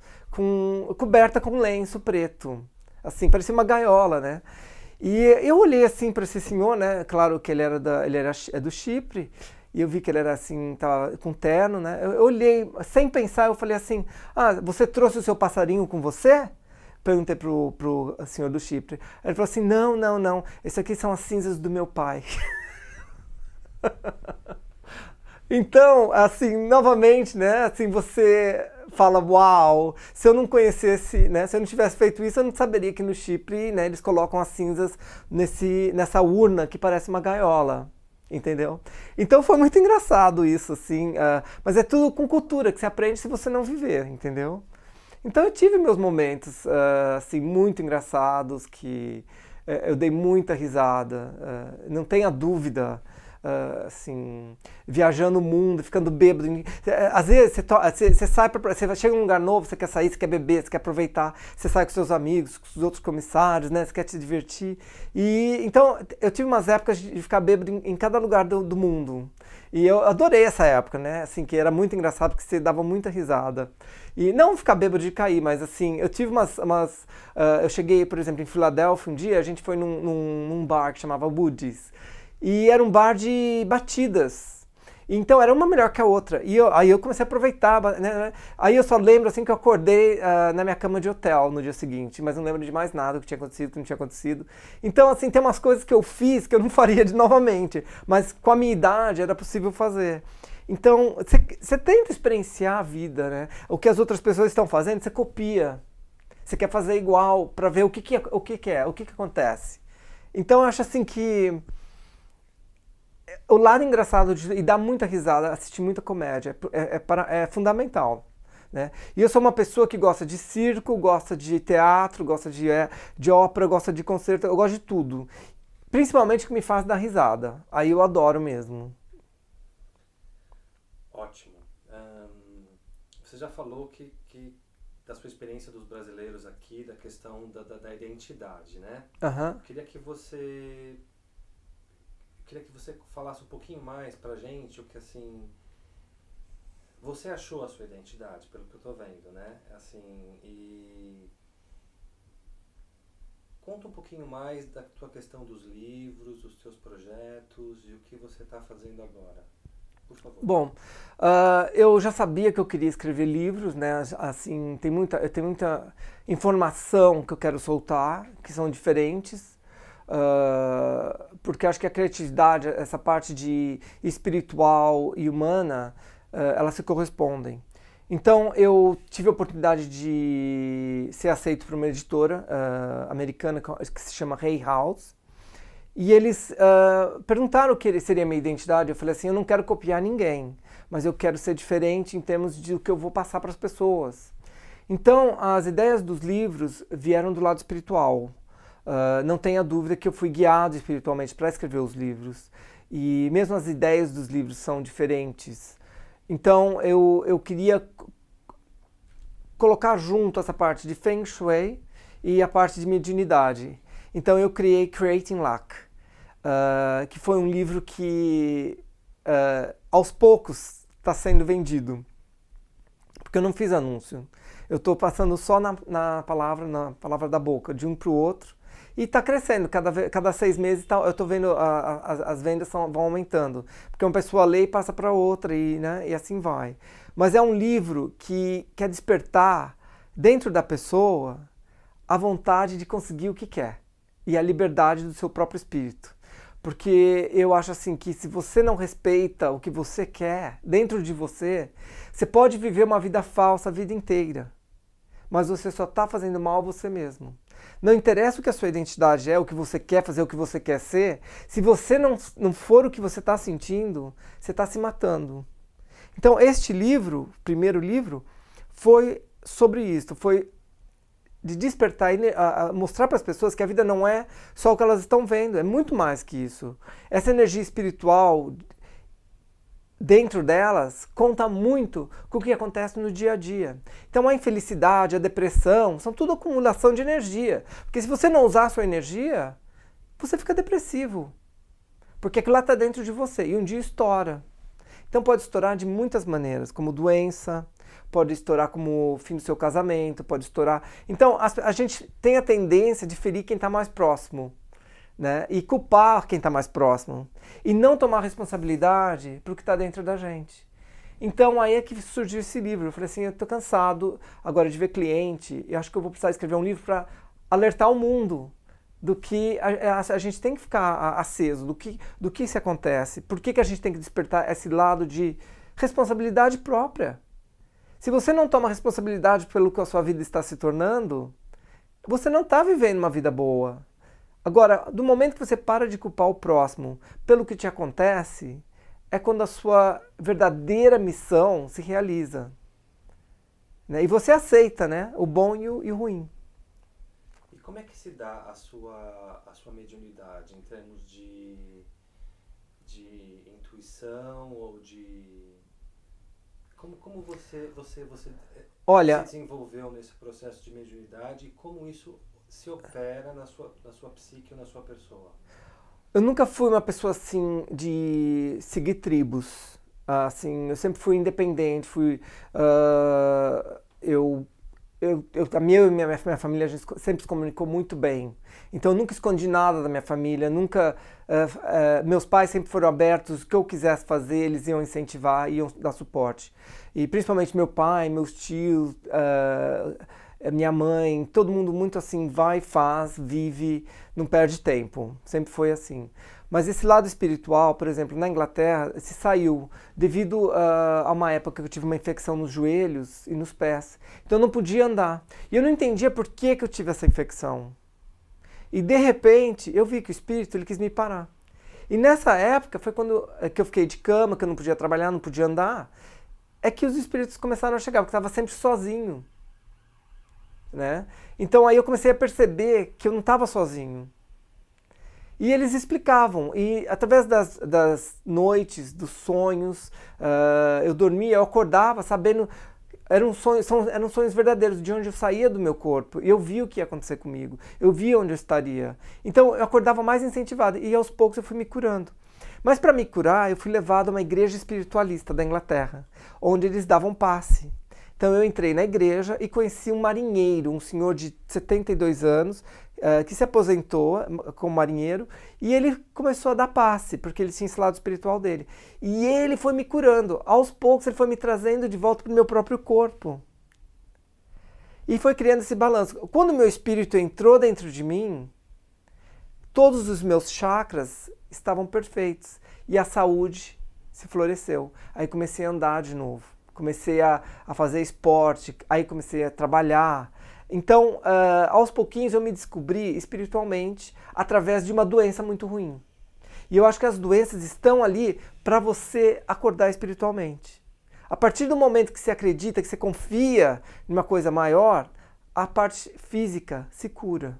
coberta com lenço preto, assim, parecia uma gaiola, né? E eu olhei assim para esse senhor, né? Claro que ele era do Chipre, e eu vi que ele era assim, tava com terno, né? Eu olhei, sem pensar, eu falei assim: "Ah, você trouxe o seu passarinho com você?" perguntei pro senhor do Chipre. Ele falou assim, não, isso aqui são as cinzas do meu pai. Então, assim, novamente, né, assim, você fala, uau, se eu não conhecesse, né, se eu não tivesse feito isso, eu não saberia que no Chipre, né, eles colocam as cinzas nessa urna que parece uma gaiola, entendeu? Então foi muito engraçado isso, assim, mas é tudo com cultura, que você aprende se você não viver, entendeu? Então eu tive meus momentos, assim, muito engraçados, que eu dei muita risada, não tenha dúvida. Assim, viajando o mundo, ficando bêbado. Às vezes você sai você chega num lugar novo, você quer sair, você quer beber, você quer aproveitar, você sai com seus amigos, com os outros comissários, né? Você quer se divertir. E então eu tive umas épocas de ficar bêbado em cada lugar do mundo. E eu adorei essa época, né? Assim, que era muito engraçado porque você dava muita risada. E não ficar bêbado de cair, mas assim, eu tive eu cheguei, por exemplo, em Filadélfia um dia, a gente foi num bar que chamava Woody's. E era um bar de batidas. Então era uma melhor que a outra. E aí eu comecei a aproveitar, né? Aí eu só lembro assim que eu acordei na minha cama de hotel no dia seguinte, mas não lembro de mais nada, o que tinha acontecido, o que não tinha acontecido. Então, assim, tem umas coisas que eu fiz que eu não faria novamente, mas com a minha idade era possível fazer. Então, você tenta experienciar a vida, né? O que as outras pessoas estão fazendo, você copia. Você quer fazer igual para ver o que acontece. Então, eu acho assim que o lado engraçado e dar muita risada, assistir muita comédia, é fundamental. Né? E eu sou uma pessoa que gosta de circo, gosta de teatro, gosta de ópera, gosta de concerto, eu gosto de tudo. Principalmente o que me faz dar risada. Aí eu adoro mesmo. Ótimo. Você já falou que da sua experiência dos brasileiros aqui, da questão da identidade, né? Uhum. Queria que você falasse um pouquinho mais pra gente o que, assim, você achou a sua identidade, pelo que eu tô vendo, né? Assim, e conta um pouquinho mais da tua questão dos livros, dos teus projetos e o que você está fazendo agora. Por favor. Bom, eu já sabia que eu queria escrever livros, né? Assim, eu tenho muita informação que eu quero soltar, que são diferentes. Porque acho que a criatividade, essa parte de espiritual e humana, elas se correspondem. Então eu tive a oportunidade de ser aceito por uma editora americana que se chama Hay House, e eles perguntaram o que seria a minha identidade. Eu falei assim, eu não quero copiar ninguém, mas eu quero ser diferente em termos de o que eu vou passar para as pessoas. Então as ideias dos livros vieram do lado espiritual. Não tenha dúvida que eu fui guiado espiritualmente para escrever os livros. E mesmo as ideias dos livros são diferentes. Então eu queria colocar junto essa parte de Feng Shui e a parte de mediunidade. Então eu criei Creating Luck, que foi um livro que aos poucos está sendo vendido. Porque eu não fiz anúncio. Eu estou passando só na palavra da boca, de um para o outro. E está crescendo, cada 6 meses eu estou vendo as vendas vão aumentando. Porque uma pessoa lê e passa para outra, né, e assim vai. Mas é um livro que quer despertar dentro da pessoa a vontade de conseguir o que quer. E a liberdade do seu próprio espírito. Porque eu acho assim que se você não respeita o que você quer dentro de você, você pode viver uma vida falsa a vida inteira. Mas você só está fazendo mal a você mesmo. Não interessa o que a sua identidade é, o que você quer fazer, o que você quer ser. Se você não for o que você está sentindo, você está se matando. Então este livro, o primeiro livro, foi sobre isso. Foi de despertar e mostrar para as pessoas que a vida não é só o que elas estão vendo. É muito mais que isso. Essa energia espiritual dentro delas conta muito com o que acontece no dia a dia. Então a infelicidade, a depressão, são tudo acumulação de energia. Porque se você não usar a sua energia, você fica depressivo. Porque aquilo lá está dentro de você e um dia estoura. Então pode estourar de muitas maneiras, como doença, pode estourar como o fim do seu casamento, pode estourar... Então a gente tem a tendência de ferir quem está mais próximo. Né? E culpar quem está mais próximo e não tomar responsabilidade para o que está dentro da gente. Então aí é que surgiu esse livro. Eu falei assim, eu estou cansado agora de ver cliente, eu acho que eu vou precisar escrever um livro para alertar o mundo do que a gente tem que ficar aceso, do que isso acontece, por que a gente tem que despertar esse lado de responsabilidade própria. Se você não toma responsabilidade pelo que a sua vida está se tornando, você não está vivendo uma vida boa. Agora, do momento que você para de culpar o próximo pelo que te acontece, é quando a sua verdadeira missão se realiza. Né? E você aceita, né? O bom e o ruim. E como é que se dá a sua mediunidade em termos de intuição ou de... Como você Olha, se desenvolveu nesse processo de mediunidade e como isso se opera na sua psique ou na sua pessoa? eu nunca fui uma pessoa assim de seguir tribos. Assim, eu sempre fui independente, eu e minha família, a gente sempre se comunicou muito bem. Então eu nunca escondi nada da minha família, meus pais sempre foram abertos, o que eu quisesse fazer, eles iam incentivar, iam dar suporte. E principalmente meu pai, meus tios, minha mãe, todo mundo muito assim, vai, faz, vive, não perde tempo. Sempre foi assim. Mas esse lado espiritual, por exemplo, na Inglaterra, se saiu devido a uma época que eu tive uma infecção nos joelhos e nos pés. Então eu não podia andar. E eu não entendia por que eu tive essa infecção. E de repente eu vi que o espírito ele quis me parar. E nessa época foi quando que eu fiquei de cama, que eu não podia trabalhar, não podia andar, é que os espíritos começaram a chegar, porque eu estava sempre sozinho. Né? Então aí eu comecei a perceber que eu não estava sozinho. E eles explicavam, e através das noites, dos sonhos, eu dormia, eu acordava sabendo, eram sonhos verdadeiros, de onde eu saía do meu corpo, e eu via o que ia acontecer comigo, eu via onde eu estaria. Então eu acordava mais incentivado, e aos poucos eu fui me curando. Mas para me curar, eu fui levado a uma igreja espiritualista da Inglaterra, onde eles davam passe. Então eu entrei na igreja e conheci um marinheiro, um senhor de 72 anos, que se aposentou como marinheiro, e ele começou a dar passe, porque ele tinha esse lado espiritual dele. E ele foi me curando. Aos poucos ele foi me trazendo de volta para o meu próprio corpo. E foi criando esse balanço. Quando o meu espírito entrou dentro de mim, todos os meus chakras estavam perfeitos. E a saúde se floresceu. Aí comecei a andar de novo. Comecei a fazer esporte, aí comecei a trabalhar. Então, aos pouquinhos eu me descobri espiritualmente através de uma doença muito ruim. E eu acho que as doenças estão ali para você acordar espiritualmente. A partir do momento que você acredita, que você confia em uma coisa maior, a parte física se cura.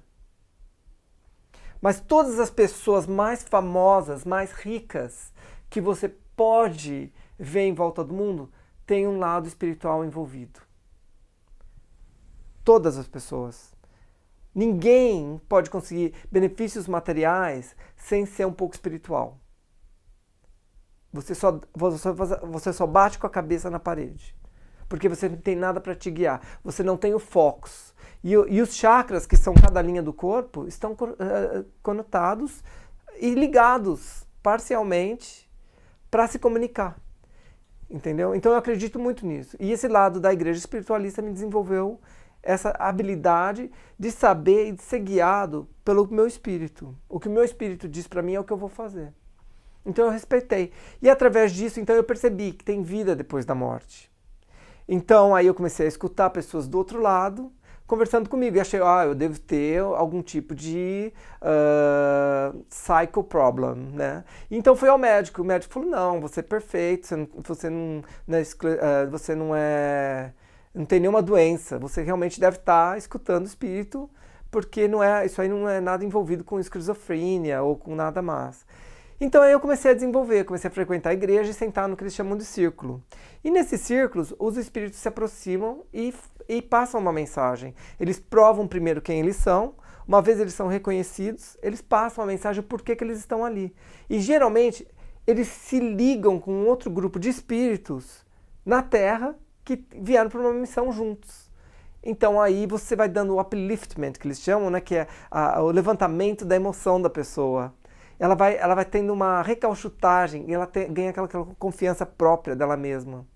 Mas todas as pessoas mais famosas, mais ricas, que você pode ver em volta do mundo, tem um lado espiritual envolvido. Todas as pessoas. Ninguém pode conseguir benefícios materiais sem ser um pouco espiritual. Você só bate com a cabeça na parede. Porque você não tem nada para te guiar. Você não tem o focus. E os chakras, que são cada linha do corpo, estão conotados e ligados parcialmente para se comunicar. Entendeu? Então eu acredito muito nisso. E esse lado da igreja espiritualista me desenvolveu essa habilidade de saber e de ser guiado pelo meu espírito. O que o meu espírito diz para mim é o que eu vou fazer. Então eu respeitei. E através disso, então eu percebi que tem vida depois da morte. Então aí eu comecei a escutar pessoas do outro lado conversando comigo. E achei, eu devo ter algum tipo de psycho problem, né? Então fui ao médico. O médico falou, não, você é perfeito, você não tem nenhuma doença. Você realmente deve estar escutando o espírito, porque isso aí não é nada envolvido com esquizofrenia ou com nada mais. Então aí eu comecei a desenvolver, comecei a frequentar a igreja e sentar no que eles chamam de círculo. E nesses círculos, os espíritos se aproximam e passam uma mensagem. Eles provam primeiro quem eles são, uma vez eles são reconhecidos, eles passam a mensagem por que eles estão ali. E geralmente eles se ligam com um outro grupo de espíritos na Terra que vieram para uma missão juntos. Então aí você vai dando o upliftment, que eles chamam, né, que é o levantamento da emoção da pessoa. Ela vai tendo uma recalchutagem e ela ganha aquela confiança própria dela mesma.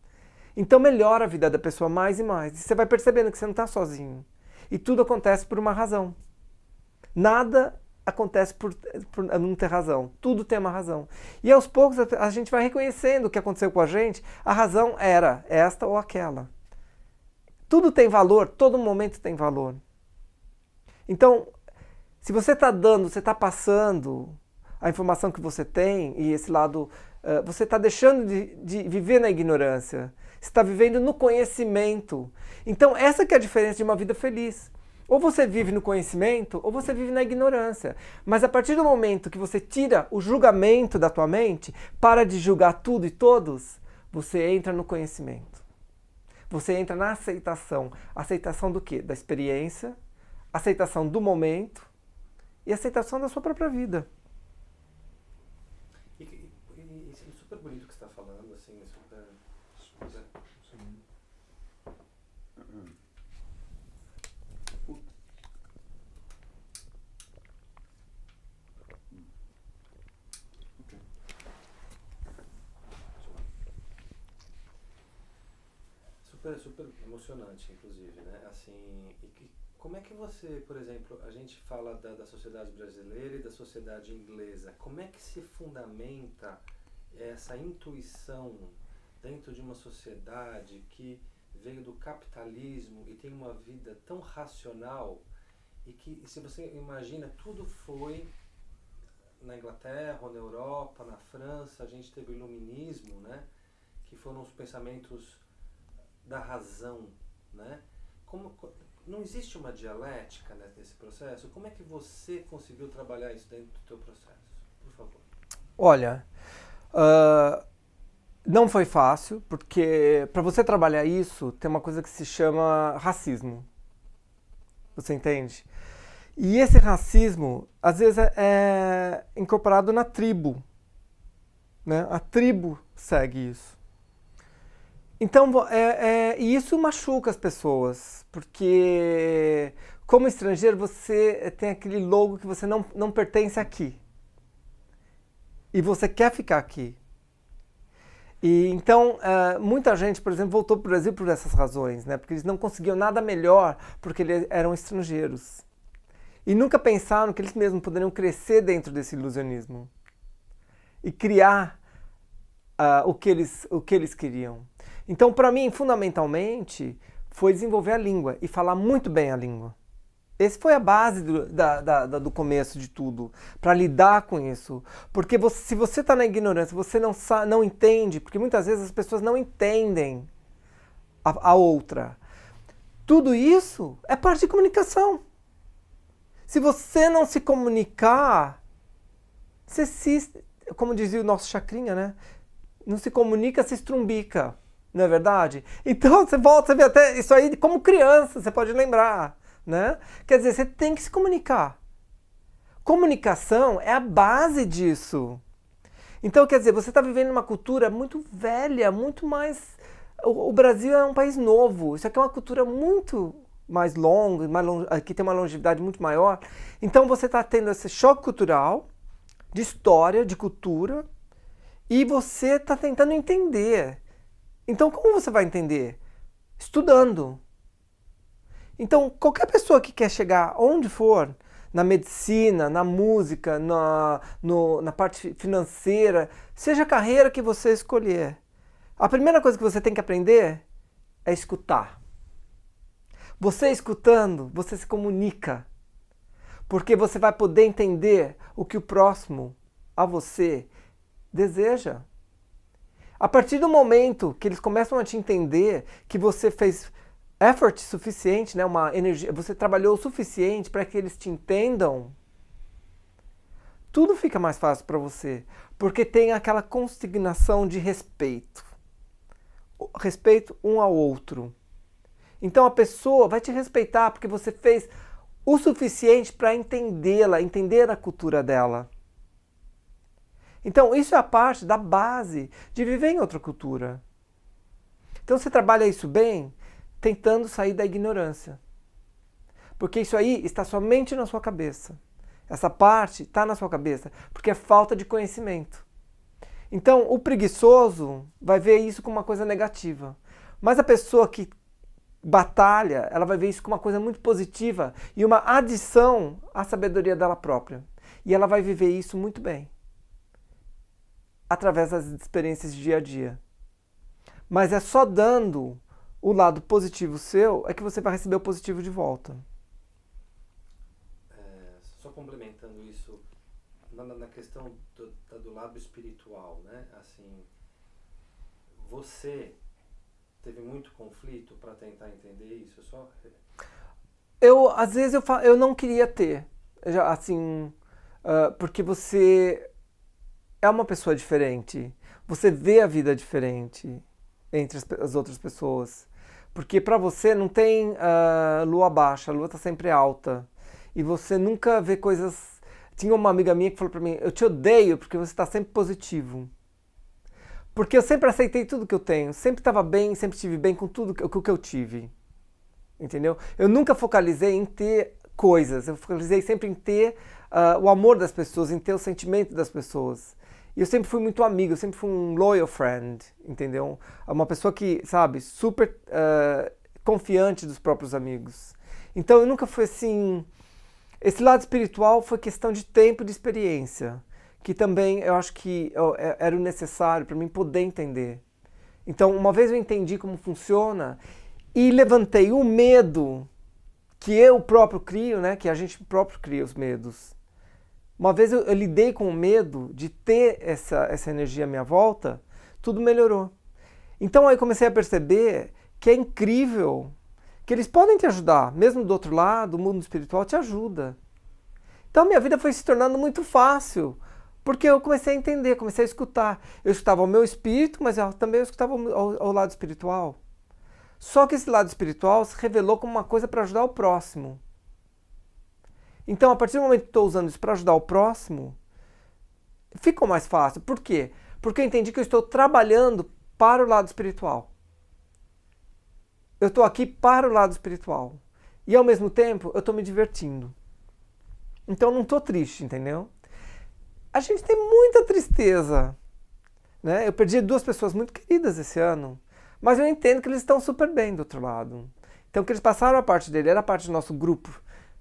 Então melhora a vida da pessoa mais e mais. E você vai percebendo que você não está sozinho. E tudo acontece por uma razão. Nada acontece por não ter razão. Tudo tem uma razão. E aos poucos a gente vai reconhecendo o que aconteceu com a gente. A razão era esta ou aquela. Tudo tem valor, todo momento tem valor. Então, se você está dando, você está passando a informação que você tem, e esse lado, você está deixando de viver na ignorância. Você está vivendo no conhecimento. Então, essa que é a diferença de uma vida feliz. Ou você vive no conhecimento, ou você vive na ignorância. Mas a partir do momento que você tira o julgamento da tua mente, para de julgar tudo e todos, você entra no conhecimento. Você entra na aceitação. Aceitação do quê? Da experiência, aceitação do momento e aceitação da sua própria vida. E é super bonito o que você está falando, assim, super... Super emocionante, inclusive, né? Assim, como é que você, por exemplo, a gente fala da sociedade brasileira e da sociedade inglesa, como é que se fundamenta essa intuição dentro de uma sociedade que veio do capitalismo e tem uma vida tão racional e que, se você imagina, tudo foi na Inglaterra, ou na Europa, na França, a gente teve o iluminismo, né? Que foram os pensamentos da razão, né? Não existe uma dialética, né, nesse processo? Como é que você conseguiu trabalhar isso dentro do teu processo? Por favor. Olha, não foi fácil, porque para você trabalhar isso, tem uma coisa que se chama racismo. Você entende? E esse racismo, às vezes, é incorporado na tribo, né? A tribo segue isso. Então, e isso machuca as pessoas, porque como estrangeiro você tem aquele logo que você não pertence aqui. E você quer ficar aqui. E então, muita gente, por exemplo, voltou para o Brasil por essas razões, né? Porque eles não conseguiam nada melhor porque eles eram estrangeiros. E nunca pensaram que eles mesmos poderiam crescer dentro desse ilusionismo e criar o que eles queriam. Então, para mim, fundamentalmente, foi desenvolver a língua e falar muito bem a língua. Essa foi a base do começo de tudo, para lidar com isso. Porque se você está na ignorância, você não entende, porque muitas vezes as pessoas não entendem a outra. Tudo isso é parte de comunicação. Se você não se comunicar, como dizia o nosso chacrinha, né? Não se comunica, se estrumbica. Não é verdade? Então você volta, você vê até isso aí como criança, você pode lembrar, né? Quer dizer, você tem que se comunicar. Comunicação é a base disso. Então, quer dizer, você está vivendo uma cultura muito velha, muito mais... O Brasil é um país novo, isso aqui é uma cultura muito mais longa, que tem uma longevidade muito maior. Então você está tendo esse choque cultural, de história, de cultura, e você está tentando entender. Então, como você vai entender? Estudando. Então, qualquer pessoa que quer chegar onde for, na medicina, na música, na parte financeira, seja a carreira que você escolher, a primeira coisa que você tem que aprender é escutar. Você escutando, você se comunica. Porque você vai poder entender o que o próximo a você deseja. A partir do momento que eles começam a te entender que você fez effort suficiente, né, uma energia, você trabalhou o suficiente para que eles te entendam, tudo fica mais fácil para você, porque tem aquela consignação de respeito. Respeito um ao outro. Então a pessoa vai te respeitar porque você fez o suficiente para entendê-la, entender a cultura dela. Então, isso é a parte da base de viver em outra cultura. Então, você trabalha isso bem, tentando sair da ignorância. Porque isso aí está somente na sua cabeça. Essa parte está na sua cabeça, porque é falta de conhecimento. Então, o preguiçoso vai ver isso como uma coisa negativa. Mas a pessoa que batalha, ela vai ver isso como uma coisa muito positiva e uma adição à sabedoria dela própria. E ela vai viver isso muito bem, através das experiências de dia a dia. Mas é só dando o lado positivo seu é que você vai receber o positivo de volta. Só complementando isso, na questão do lado espiritual, né? Assim, você teve muito conflito para tentar entender isso? Às vezes, eu não queria ter, assim, porque você é uma pessoa diferente, você vê a vida diferente entre as outras pessoas. Porque para você não tem lua baixa, a lua está sempre alta. E você nunca vê coisas... Tinha uma amiga minha que falou para mim, eu te odeio porque você está sempre positivo. Porque eu sempre aceitei tudo que eu tenho, sempre estava bem, sempre estive bem com tudo que eu tive. Entendeu? Eu nunca focalizei em ter coisas, eu focalizei sempre em ter o amor das pessoas, em ter o sentimento das pessoas. E eu sempre fui muito amigo, eu sempre fui um loyal friend, entendeu? Uma pessoa que, sabe, super confiante dos próprios amigos. Então eu nunca fui assim... Esse lado espiritual foi questão de tempo e de experiência, que também eu acho que era o necessário para mim poder entender. Então, uma vez eu entendi como funciona e levantei o medo que eu próprio crio, né? Que a gente próprio cria os medos. Uma vez eu lidei com o medo de ter essa energia à minha volta, tudo melhorou. Então aí comecei a perceber que é incrível, que eles podem te ajudar, mesmo do outro lado, o mundo espiritual te ajuda. Então minha vida foi se tornando muito fácil, porque eu comecei a entender, comecei a escutar. Eu escutava o meu espírito, mas eu também escutava ao lado espiritual. Só que esse lado espiritual se revelou como uma coisa para ajudar o próximo. Então, a partir do momento que estou usando isso para ajudar o próximo, ficou mais fácil. Por quê? Porque eu entendi que eu estou trabalhando para o lado espiritual. Eu estou aqui para o lado espiritual. E, ao mesmo tempo, eu estou me divertindo. Então, eu não estou triste, entendeu? A gente tem muita tristeza, né? Eu perdi 2 pessoas muito queridas esse ano, mas eu entendo que eles estão super bem do outro lado. Então, que eles passaram a parte dele, era parte do nosso grupo,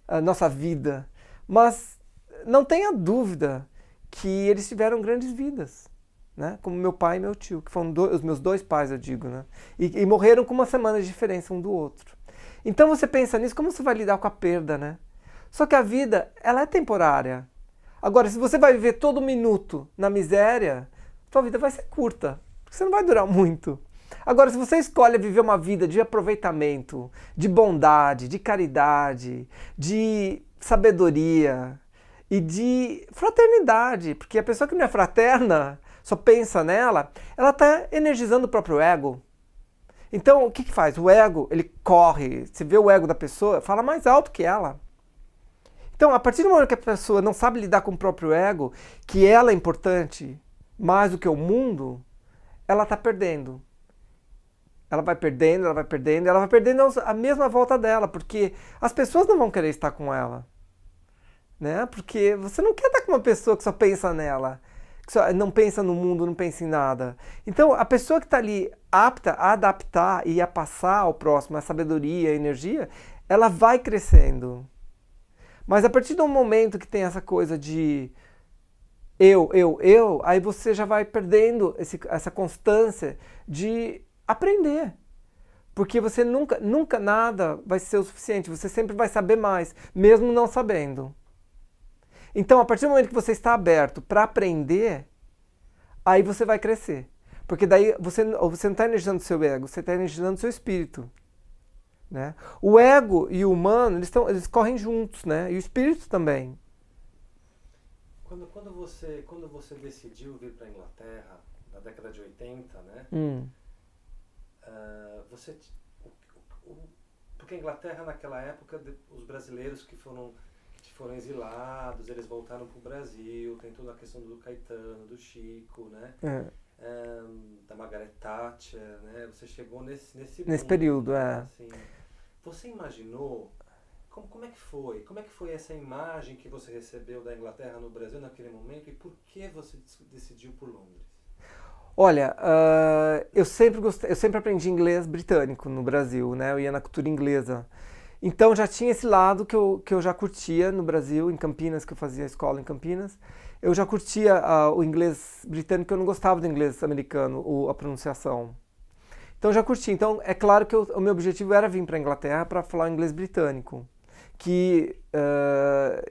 a nossa vida. Mas não tenha dúvida que eles tiveram grandes vidas, né? Como meu pai e meu tio, que foram os meus 2 pais, eu digo, né? E morreram com uma semana de diferença um do outro. Então você pensa nisso, como você vai lidar com a perda, né? Só que a vida, ela é temporária. Agora, se você vai viver todo minuto na miséria, sua vida vai ser curta, porque você não vai durar muito. Agora, se você escolhe viver uma vida de aproveitamento, de bondade, de caridade, de sabedoria e de fraternidade, porque a pessoa que não é fraterna, só pensa nela, ela está energizando o próprio ego. Então, o que faz? O ego, ele corre, você vê o ego da pessoa, fala mais alto que ela. Então, a partir do momento que a pessoa não sabe lidar com o próprio ego, que ela é importante mais do que o mundo, ela está perdendo. Ela vai perdendo, ela vai perdendo, ela vai perdendo a mesma volta dela, porque as pessoas não vão querer estar com ela. Né? Porque você não quer estar com uma pessoa que só pensa nela, que só não pensa no mundo, não pensa em nada. Então, a pessoa que está ali apta a adaptar e a passar ao próximo a sabedoria, a energia, ela vai crescendo. Mas a partir do momento que tem essa coisa de eu, aí você já vai perdendo essa constância de aprender. Porque você nunca nada vai ser o suficiente, você sempre vai saber mais, mesmo não sabendo. Então, a partir do momento que você está aberto para aprender, aí você vai crescer. Porque daí você não está energizando o seu ego, você está energizando o seu espírito. Né? O ego e o humano, eles correm juntos, né? E o espírito também. Quando você decidiu vir para a Inglaterra, na década de 80, né? Porque a Inglaterra, naquela época, os brasileiros que foram exilados, eles voltaram para o Brasil, tem toda a questão do Caetano, do Chico, né? Da Margaret Thatcher, né? Você chegou nesse período, assim, você imaginou como é que foi? Como é que foi essa imagem que você recebeu da Inglaterra no Brasil naquele momento e por que você decidiu por Londres? Olha, eu sempre aprendi inglês britânico no Brasil, né? Eu ia na cultura inglesa. Então já tinha esse lado que eu já curtia no Brasil, em Campinas, que eu fazia escola em Campinas. Eu já curtia o inglês britânico, eu não gostava do inglês americano, a pronunciação. Então já curti. Então é claro que o meu objetivo era vir para a Inglaterra para falar o inglês britânico, que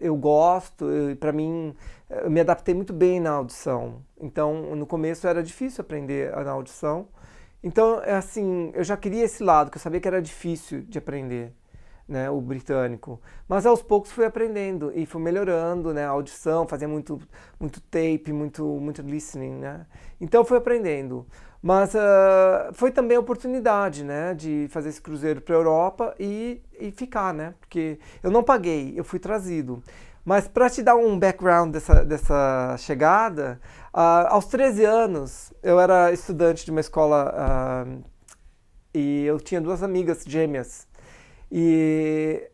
eu gosto, e para mim eu me adaptei muito bem na audição. Então no começo era difícil aprender na audição. Então é assim, eu já queria esse lado, que eu sabia que era difícil de aprender, né, o britânico. Mas aos poucos fui aprendendo e fui melhorando, né, a audição, fazia muito tape, muito listening, né? Então fui aprendendo. Mas foi também a oportunidade, né, de fazer esse cruzeiro para a Europa e ficar, né? Porque eu não paguei, eu fui trazido. Mas para te dar um background dessa chegada, aos 13 anos eu era estudante de uma escola e eu tinha duas amigas gêmeas. E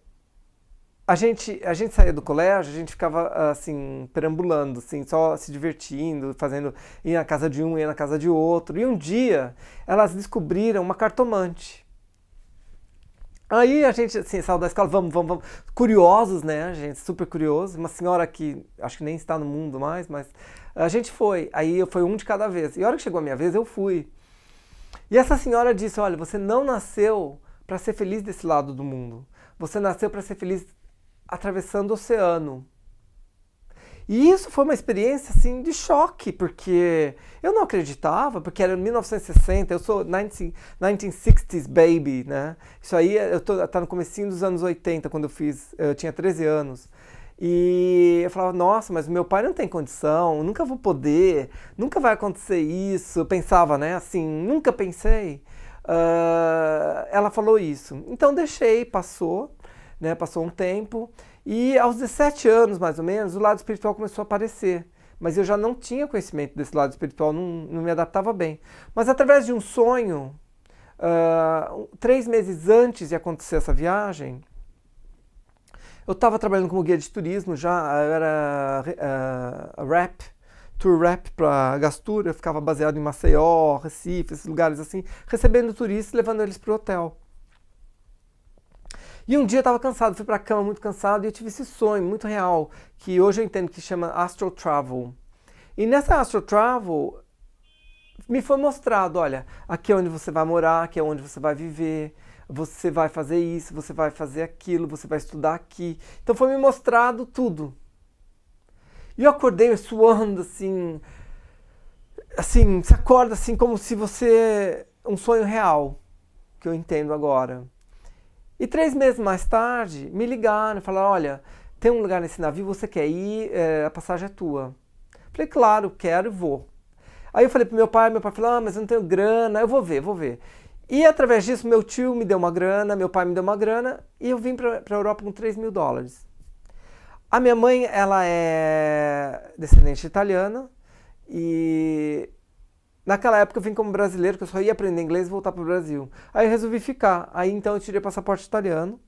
a gente saía do colégio, a gente ficava assim, perambulando, assim, só se divertindo, ia na casa de um, ia na casa de outro. E um dia elas descobriram uma cartomante. Aí a gente, assim, saiu da escola, vamos, curiosos, né, a gente, super curiosos. Uma senhora que acho que nem está no mundo mais, mas a gente foi. Aí foi um de cada vez. E a hora que chegou a minha vez, eu fui. E essa senhora disse, olha, você não nasceu para ser feliz desse lado do mundo. Você nasceu para ser feliz atravessando o oceano. E isso foi uma experiência assim de choque, porque eu não acreditava, porque era 1960, eu sou 1960s baby, né? Isso aí tá no comecinho dos anos 80, quando eu tinha 13 anos. E eu falava, nossa, mas meu pai não tem condição, nunca vou poder, nunca vai acontecer isso. Eu pensava, né, assim, nunca pensei. Ela falou isso. Então deixei, passou, né, passou um tempo. E aos 17 anos, mais ou menos, o lado espiritual começou a aparecer. Mas eu já não tinha conhecimento desse lado espiritual, não me adaptava bem. Mas através de um sonho, 3 meses antes de acontecer essa viagem, eu estava trabalhando como guia de turismo já, eu era tour rep para Gastura, eu ficava baseado em Maceió, Recife, esses lugares assim, recebendo turistas e levando eles para o hotel. E um dia eu estava cansado, fui para a cama muito cansado e eu tive esse sonho muito real, que hoje eu entendo que chama Astral Travel. E nessa Astral Travel me foi mostrado, olha, aqui é onde você vai morar, aqui é onde você vai viver, você vai fazer isso, você vai fazer aquilo, você vai estudar aqui. Então foi me mostrado tudo. E eu acordei suando assim, se acorda assim como se você... um sonho real, que eu entendo agora. E 3 meses mais tarde, me ligaram e falaram, olha, tem um lugar nesse navio, você quer ir, a passagem é tua. Falei, claro, quero e vou. Aí eu falei pro meu pai falou, mas eu não tenho grana, eu vou ver. E através disso, meu tio me deu uma grana, meu pai me deu uma grana, e eu vim para a Europa com $3.000. A minha mãe, ela é descendente italiana, e naquela época eu vim como brasileiro, que eu só ia aprender inglês e voltar para o Brasil. Aí eu resolvi ficar. Aí então eu tirei passaporte italiano.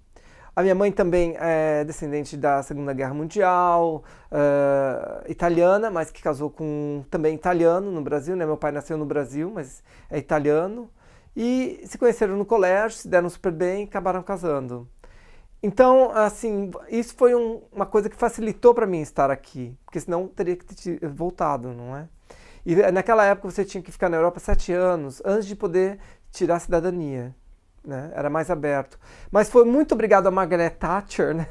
A minha mãe também é descendente da Segunda Guerra Mundial, italiana, mas que casou com também italiano no Brasil, né? Meu pai nasceu no Brasil, mas é italiano. E se conheceram no colégio, se deram super bem e acabaram casando. Então, assim, isso foi uma coisa que facilitou para mim estar aqui, porque senão teria que ter voltado, não é? E naquela época você tinha que ficar na Europa 7 anos antes de poder tirar a cidadania, né? Era mais aberto. Mas foi muito obrigado a Margaret Thatcher, né?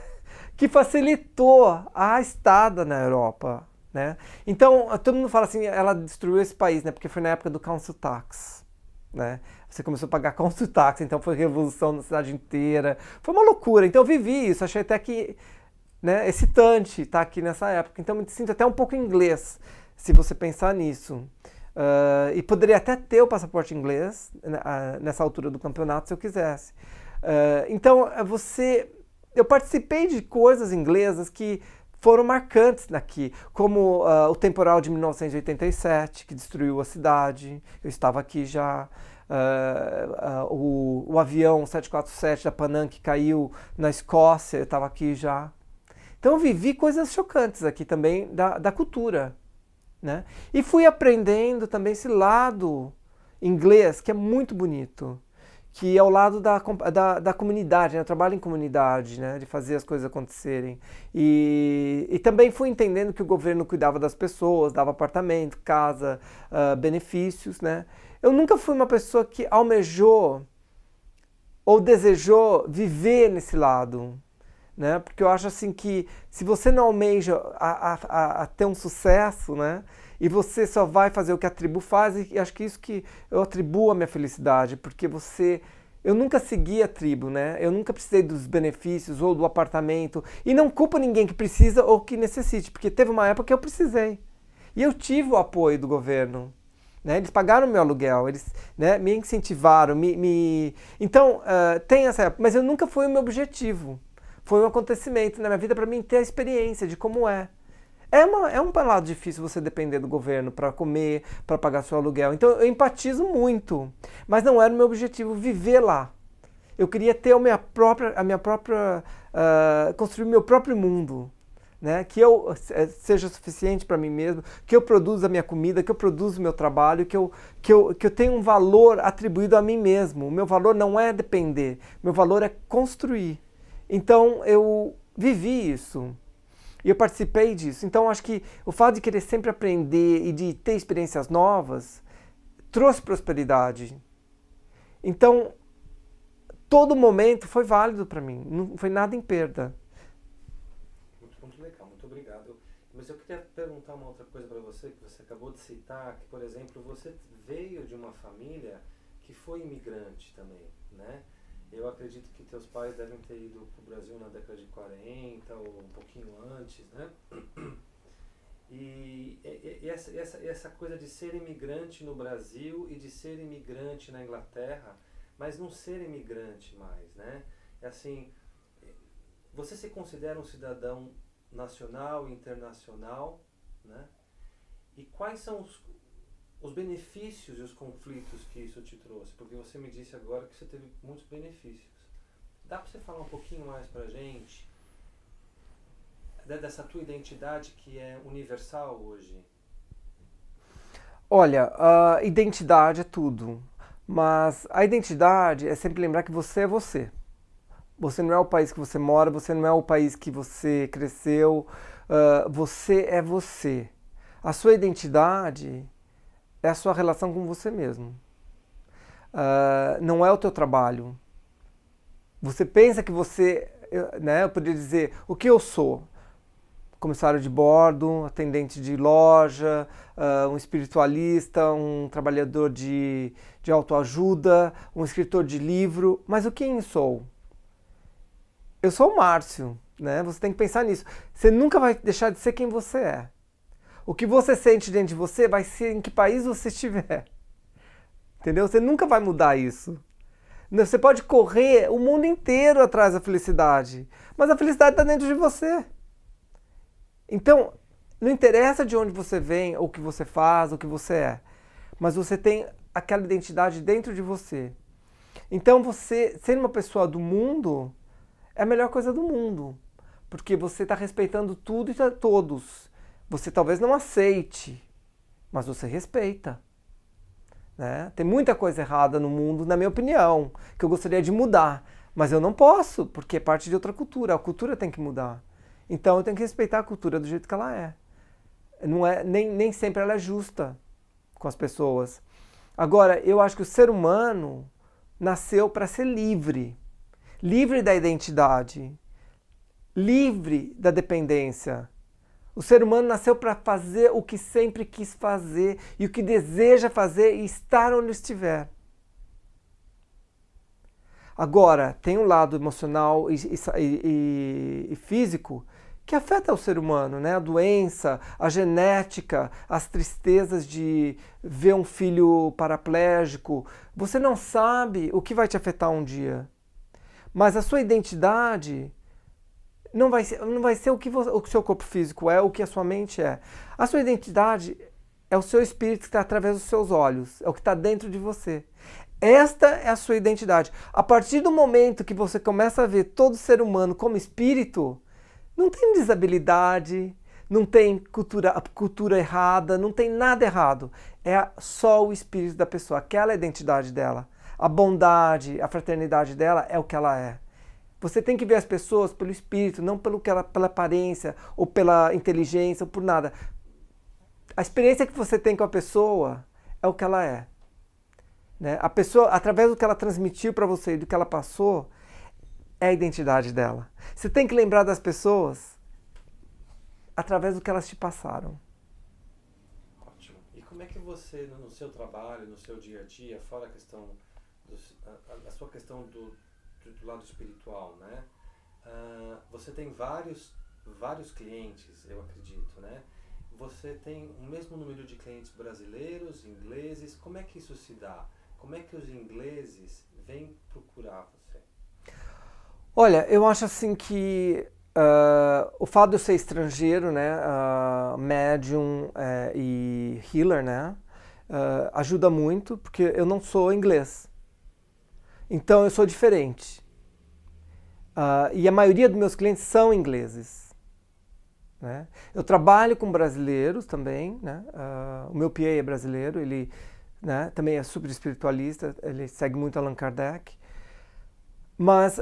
Que facilitou a estada na Europa, né? Então, todo mundo fala assim, ela destruiu esse país, né? Porque foi na época do Council Tax, né? Você começou a pagar Council Tax, então foi revolução na cidade inteira. Foi uma loucura. Então eu vivi isso, achei até que, né, excitante estar aqui nessa época. Então me sinto até um pouco inglês, se você pensar nisso. E poderia até ter o passaporte inglês nessa altura do campeonato, se eu quisesse. Então, eu participei de coisas inglesas que foram marcantes daqui, como o temporal de 1987, que destruiu a cidade. Eu estava aqui já. O avião 747 da Panam que caiu na Escócia, eu estava aqui já. Então eu vivi coisas chocantes aqui também da cultura, né? E fui aprendendo também esse lado inglês, que é muito bonito, que é o lado da comunidade, né? Eu trabalho em comunidade, né? De fazer as coisas acontecerem. E também fui entendendo que o governo cuidava das pessoas, dava apartamento, casa, benefícios, né? Eu nunca fui uma pessoa que almejou ou desejou viver nesse lado, né? Porque eu acho assim que se você não almeja a ter um sucesso, né? E você só vai fazer o que a tribo faz, e acho que isso que eu atribuo a minha felicidade, porque eu nunca segui a tribo, né? Eu nunca precisei dos benefícios ou do apartamento, e não culpo ninguém que precisa ou que necessite, porque teve uma época que eu precisei. E eu tive o apoio do governo, né? Eles pagaram meu aluguel, eles, né, me incentivaram, Então, tem essa época, mas eu nunca foi o meu objetivo. Foi um acontecimento na minha vida para mim ter a experiência de como é. É um lado difícil você depender do governo para comer, para pagar seu aluguel. Então eu empatizo muito, mas não era o meu objetivo viver lá. Eu queria ter construir o meu próprio mundo, né? Que eu seja suficiente para mim mesmo, que eu produza a minha comida, que eu produza o meu trabalho, que eu tenha um valor atribuído a mim mesmo. O meu valor não é depender, meu valor é construir. Então eu vivi isso. E eu participei disso. Então, acho que o fato de querer sempre aprender e de ter experiências novas trouxe prosperidade. Então, todo momento foi válido para mim. Não foi nada em perda. Muito legal, muito obrigado. Mas eu queria perguntar uma outra coisa para você, que você acabou de citar, que, por exemplo, você veio de uma família que foi imigrante também, né? Eu acredito que teus pais devem ter ido para o Brasil na década de 40 ou um pouquinho antes, né? E essa coisa de ser imigrante no Brasil e de ser imigrante na Inglaterra, mas não ser imigrante mais, né? É assim, você se considera um cidadão nacional e internacional, né? E quais são os benefícios e os conflitos que isso te trouxe? Porque você me disse agora que você teve muitos benefícios. Dá para você falar um pouquinho mais para a gente dessa tua identidade que é universal hoje? Olha, a identidade é tudo, mas a identidade é sempre lembrar que você é você. Você não é o país que você mora, você não é o país que você cresceu, você é você. A sua identidade é a sua relação com você mesmo. Não é o teu trabalho. Você pensa que você, né, eu poderia dizer, o que eu sou? Comissário de bordo, atendente de loja, um espiritualista, um trabalhador de autoajuda, um escritor de livro, mas o quem sou? Eu sou o Márcio, né? Você tem que pensar nisso. Você nunca vai deixar de ser quem você é. O que você sente dentro de você vai ser em que país você estiver. Entendeu? Você nunca vai mudar isso. Você pode correr o mundo inteiro atrás da felicidade, mas a felicidade está dentro de você. Então, não interessa de onde você vem, ou o que você faz, ou o que você é, mas você tem aquela identidade dentro de você. Então, você, sendo uma pessoa do mundo, é a melhor coisa do mundo, porque você está respeitando tudo e todos. Você talvez não aceite, mas você respeita. Né? Tem muita coisa errada no mundo, na minha opinião, que eu gostaria de mudar, mas eu não posso, porque é parte de outra cultura. A cultura tem que mudar. Então eu tenho que respeitar a cultura do jeito que ela é. Não é nem sempre ela é justa com as pessoas. Agora, eu acho que o ser humano nasceu para ser livre. Livre da identidade. Livre da dependência. O ser humano nasceu para fazer o que sempre quis fazer e o que deseja fazer e estar onde estiver. Agora, tem um lado emocional e físico que afeta o ser humano, né? A doença, a genética, as tristezas de ver um filho paraplégico. Você não sabe o que vai te afetar um dia. Mas a sua identidade não vai ser o que o seu corpo físico é, o que a sua mente é. A sua identidade é o seu espírito que está através dos seus olhos, é o que está dentro de você. Esta é a sua identidade. A partir do momento que você começa a ver todo ser humano como espírito, não tem desabilidade, não tem cultura errada, não tem nada errado. É só o espírito da pessoa, aquela é a identidade dela. A bondade, a fraternidade dela é o que ela é. Você tem que ver as pessoas pelo espírito, não pela aparência, ou pela inteligência, ou por nada. A experiência que você tem com a pessoa é o que ela é. Né? A pessoa, através do que ela transmitiu para você e do que ela passou, é a identidade dela. Você tem que lembrar das pessoas através do que elas te passaram. Ótimo. E como é que você, no seu trabalho, no seu dia a dia, fora a questão, a sua questão do lado espiritual, né? Você tem vários clientes, eu acredito, né? Você tem o mesmo número de clientes brasileiros, ingleses, como é que isso se dá? Como é que os ingleses vêm procurar você? Olha, eu acho assim que o fato de eu ser estrangeiro, né, médium e healer, né, ajuda muito, porque eu não sou inglês. Então eu sou diferente. E a maioria dos meus clientes são ingleses. Né? Eu trabalho com brasileiros também, né? O meu PA é brasileiro, ele, né, também é super espiritualista, ele segue muito Allan Kardec. Mas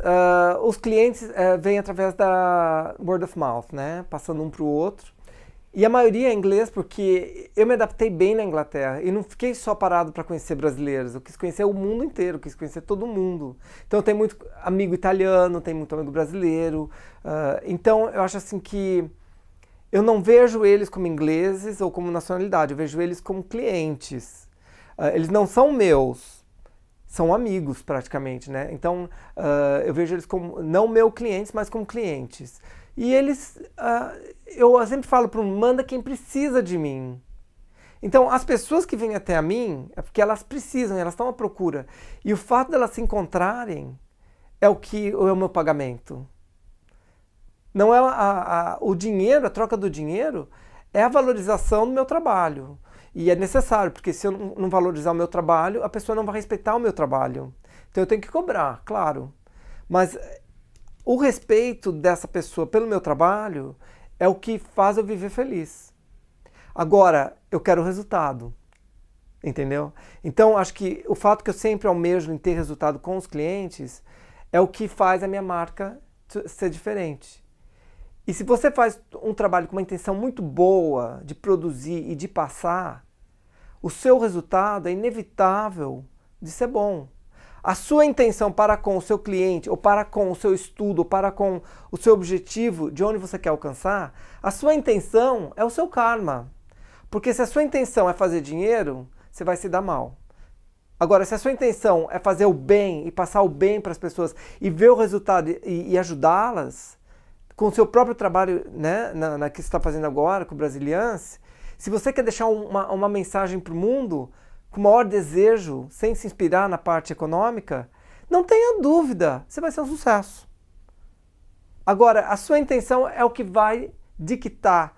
os clientes vêm através da word of mouth, né? Passando um para o outro. E a maioria é inglês porque eu me adaptei bem na Inglaterra e não fiquei só parado para conhecer brasileiros, eu quis conhecer o mundo inteiro, eu quis conhecer todo mundo. Então eu tenho muito amigo italiano, tenho muito amigo brasileiro, então eu acho assim que eu não vejo eles como ingleses ou como nacionalidade, eu vejo eles como clientes. Eles não são meus, são amigos praticamente, né? Então eu vejo eles como, não meus clientes, mas como clientes. E eles, eu sempre falo para manda quem precisa de mim. Então, as pessoas que vêm até a mim é porque elas precisam, elas estão à procura. E o fato de elas se encontrarem é o meu pagamento. Não é o dinheiro, a troca do dinheiro é a valorização do meu trabalho. E é necessário, porque se eu não valorizar o meu trabalho, a pessoa não vai respeitar o meu trabalho. Então eu tenho que cobrar, claro. Mas o respeito dessa pessoa pelo meu trabalho é o que faz eu viver feliz. Agora, eu quero o resultado, entendeu? Então, acho que o fato que eu sempre almejo em ter resultado com os clientes é o que faz a minha marca ser diferente. E se você faz um trabalho com uma intenção muito boa de produzir e de passar, o seu resultado é inevitável de ser bom. A sua intenção para com o seu cliente, ou para com o seu estudo, ou para com o seu objetivo, de onde você quer alcançar, a sua intenção é o seu karma. Porque se a sua intenção é fazer dinheiro, você vai se dar mal. Agora, se a sua intenção é fazer o bem e passar o bem para as pessoas e ver o resultado e ajudá-las, com o seu próprio trabalho, né, que você está fazendo agora, com o Brasiliense, se você quer deixar uma mensagem para o mundo, com o maior desejo, sem se inspirar na parte econômica, não tenha dúvida, você vai ser um sucesso. Agora, a sua intenção é o que vai dictar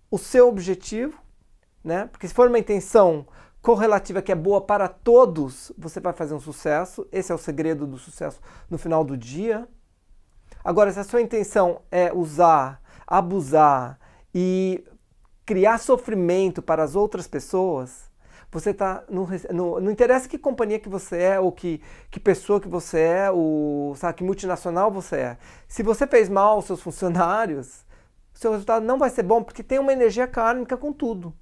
o seu objetivo, né? Porque se for uma intenção correlativa que é boa para todos, você vai fazer um sucesso. Esse é o segredo do sucesso no final do dia. Agora, se a sua intenção é usar, abusar e criar sofrimento para as outras pessoas, você está não interessa que companhia que você é, ou que pessoa que você é, sabe, que multinacional você é. Se você fez mal aos seus funcionários, o seu resultado não vai ser bom, porque tem uma energia kármica com tudo.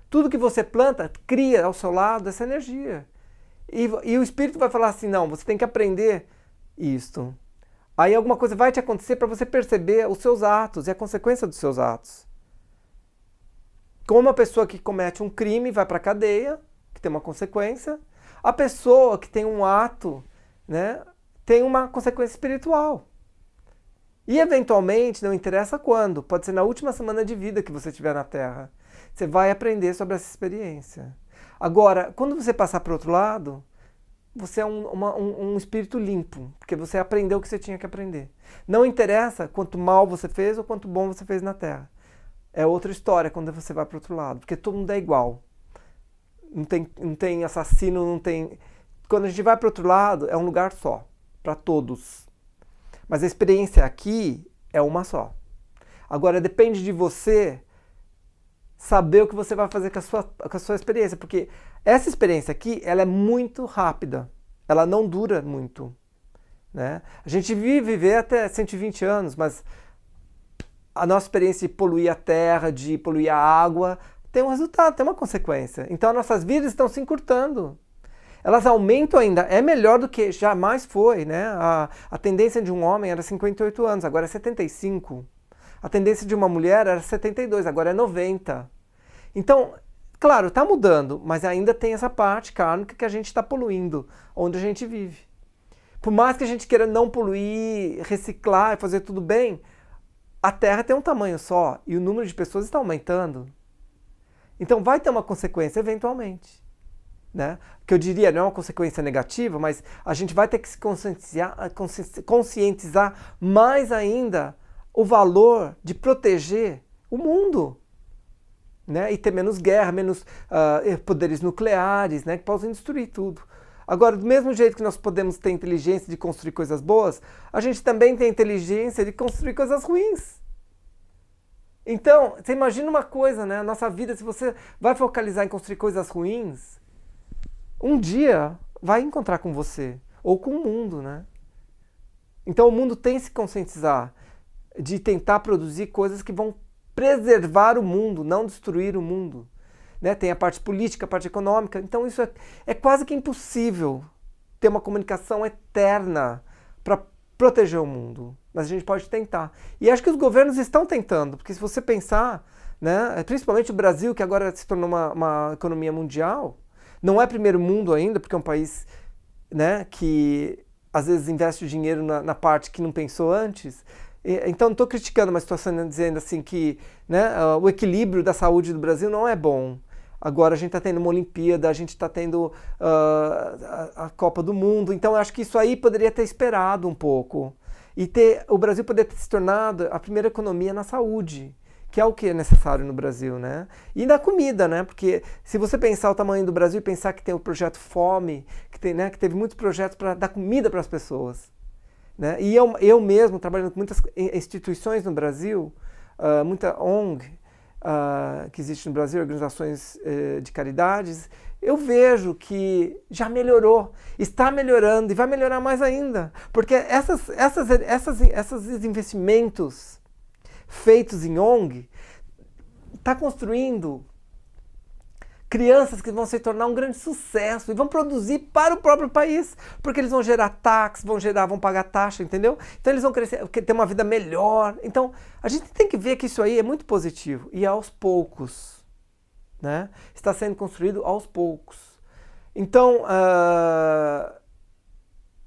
Tudo que você planta, cria ao seu lado essa energia. E o espírito vai falar assim, não, você tem que aprender isto. Aí alguma coisa vai te acontecer para você perceber os seus atos e a consequência dos seus atos. Como uma pessoa que comete um crime vai para a cadeia, que tem uma consequência, a pessoa que tem um ato, né, tem uma consequência espiritual. E eventualmente, não interessa quando, pode ser na última semana de vida que você tiver na Terra, você vai aprender sobre essa experiência. Agora, quando você passar para o outro lado, você é um espírito limpo, porque você aprendeu o que você tinha que aprender. Não interessa quanto mal você fez ou quanto bom você fez na Terra. É outra história quando você vai para o outro lado, porque todo mundo é igual. Não tem assassino, não tem... Quando a gente vai para o outro lado, é um lugar só, para todos. Mas a experiência aqui é uma só. Agora depende de você saber o que você vai fazer com a sua experiência, porque essa experiência aqui, ela é muito rápida, ela não dura muito, né? A gente viver até 120 anos, mas a nossa experiência de poluir a terra, de poluir a água, tem um resultado, tem uma consequência. Então as nossas vidas estão se encurtando. Elas aumentam ainda, é melhor do que jamais foi, né? A tendência de um homem era 58 anos, agora é 75. A tendência de uma mulher era 72, agora é 90. Então, claro, está mudando, mas ainda tem essa parte kármica que a gente está poluindo, onde a gente vive. Por mais que a gente queira não poluir, reciclar e fazer tudo bem, a Terra tem um tamanho só e o número de pessoas está aumentando. Então vai ter uma consequência eventualmente, né? Que eu diria, não é uma consequência negativa, mas a gente vai ter que se conscientizar mais ainda o valor de proteger o mundo, né? E ter menos guerra, menos poderes nucleares, né? Que possam destruir tudo. Agora, do mesmo jeito que nós podemos ter inteligência de construir coisas boas, a gente também tem inteligência de construir coisas ruins. Então, você imagina uma coisa, né? A nossa vida, se você vai focalizar em construir coisas ruins, um dia vai encontrar com você, ou com o mundo, né? Então o mundo tem que se conscientizar de tentar produzir coisas que vão preservar o mundo, não destruir o mundo. Né? Tem a parte política, a parte econômica, então isso é quase que impossível ter uma comunicação eterna para proteger o mundo, mas a gente pode tentar. E acho que os governos estão tentando, porque se você pensar, né, principalmente o Brasil, que agora se tornou uma economia mundial, não é primeiro mundo ainda, porque é um país, né, que às vezes investe o dinheiro na parte que não pensou antes. Então não estou criticando, mas estou dizendo assim que, né, o equilíbrio da saúde do Brasil não é bom. Agora a gente está tendo uma Olimpíada, a gente está tendo a Copa do Mundo, então eu acho que isso aí poderia ter esperado um pouco. E o Brasil poderia ter se tornado a primeira economia na saúde, que é o que é necessário no Brasil, né? E na comida, né? Porque se você pensar o tamanho do Brasil e pensar que tem o projeto Fome, que teve muitos projetos para dar comida para as pessoas. Né? E eu mesmo, trabalhando com muitas instituições no Brasil, muita ONG que existe no Brasil, organizações de caridades, eu vejo que já melhorou, está melhorando e vai melhorar mais ainda. Porque esses investimentos feitos em ONG está construindo crianças que vão se tornar um grande sucesso e vão produzir para o próprio país, porque eles vão gerar taxas, vão pagar taxa, entendeu? Então eles vão crescer, ter uma vida melhor. Então a gente tem que ver que isso aí é muito positivo e aos poucos, né? Está sendo construído aos poucos. Então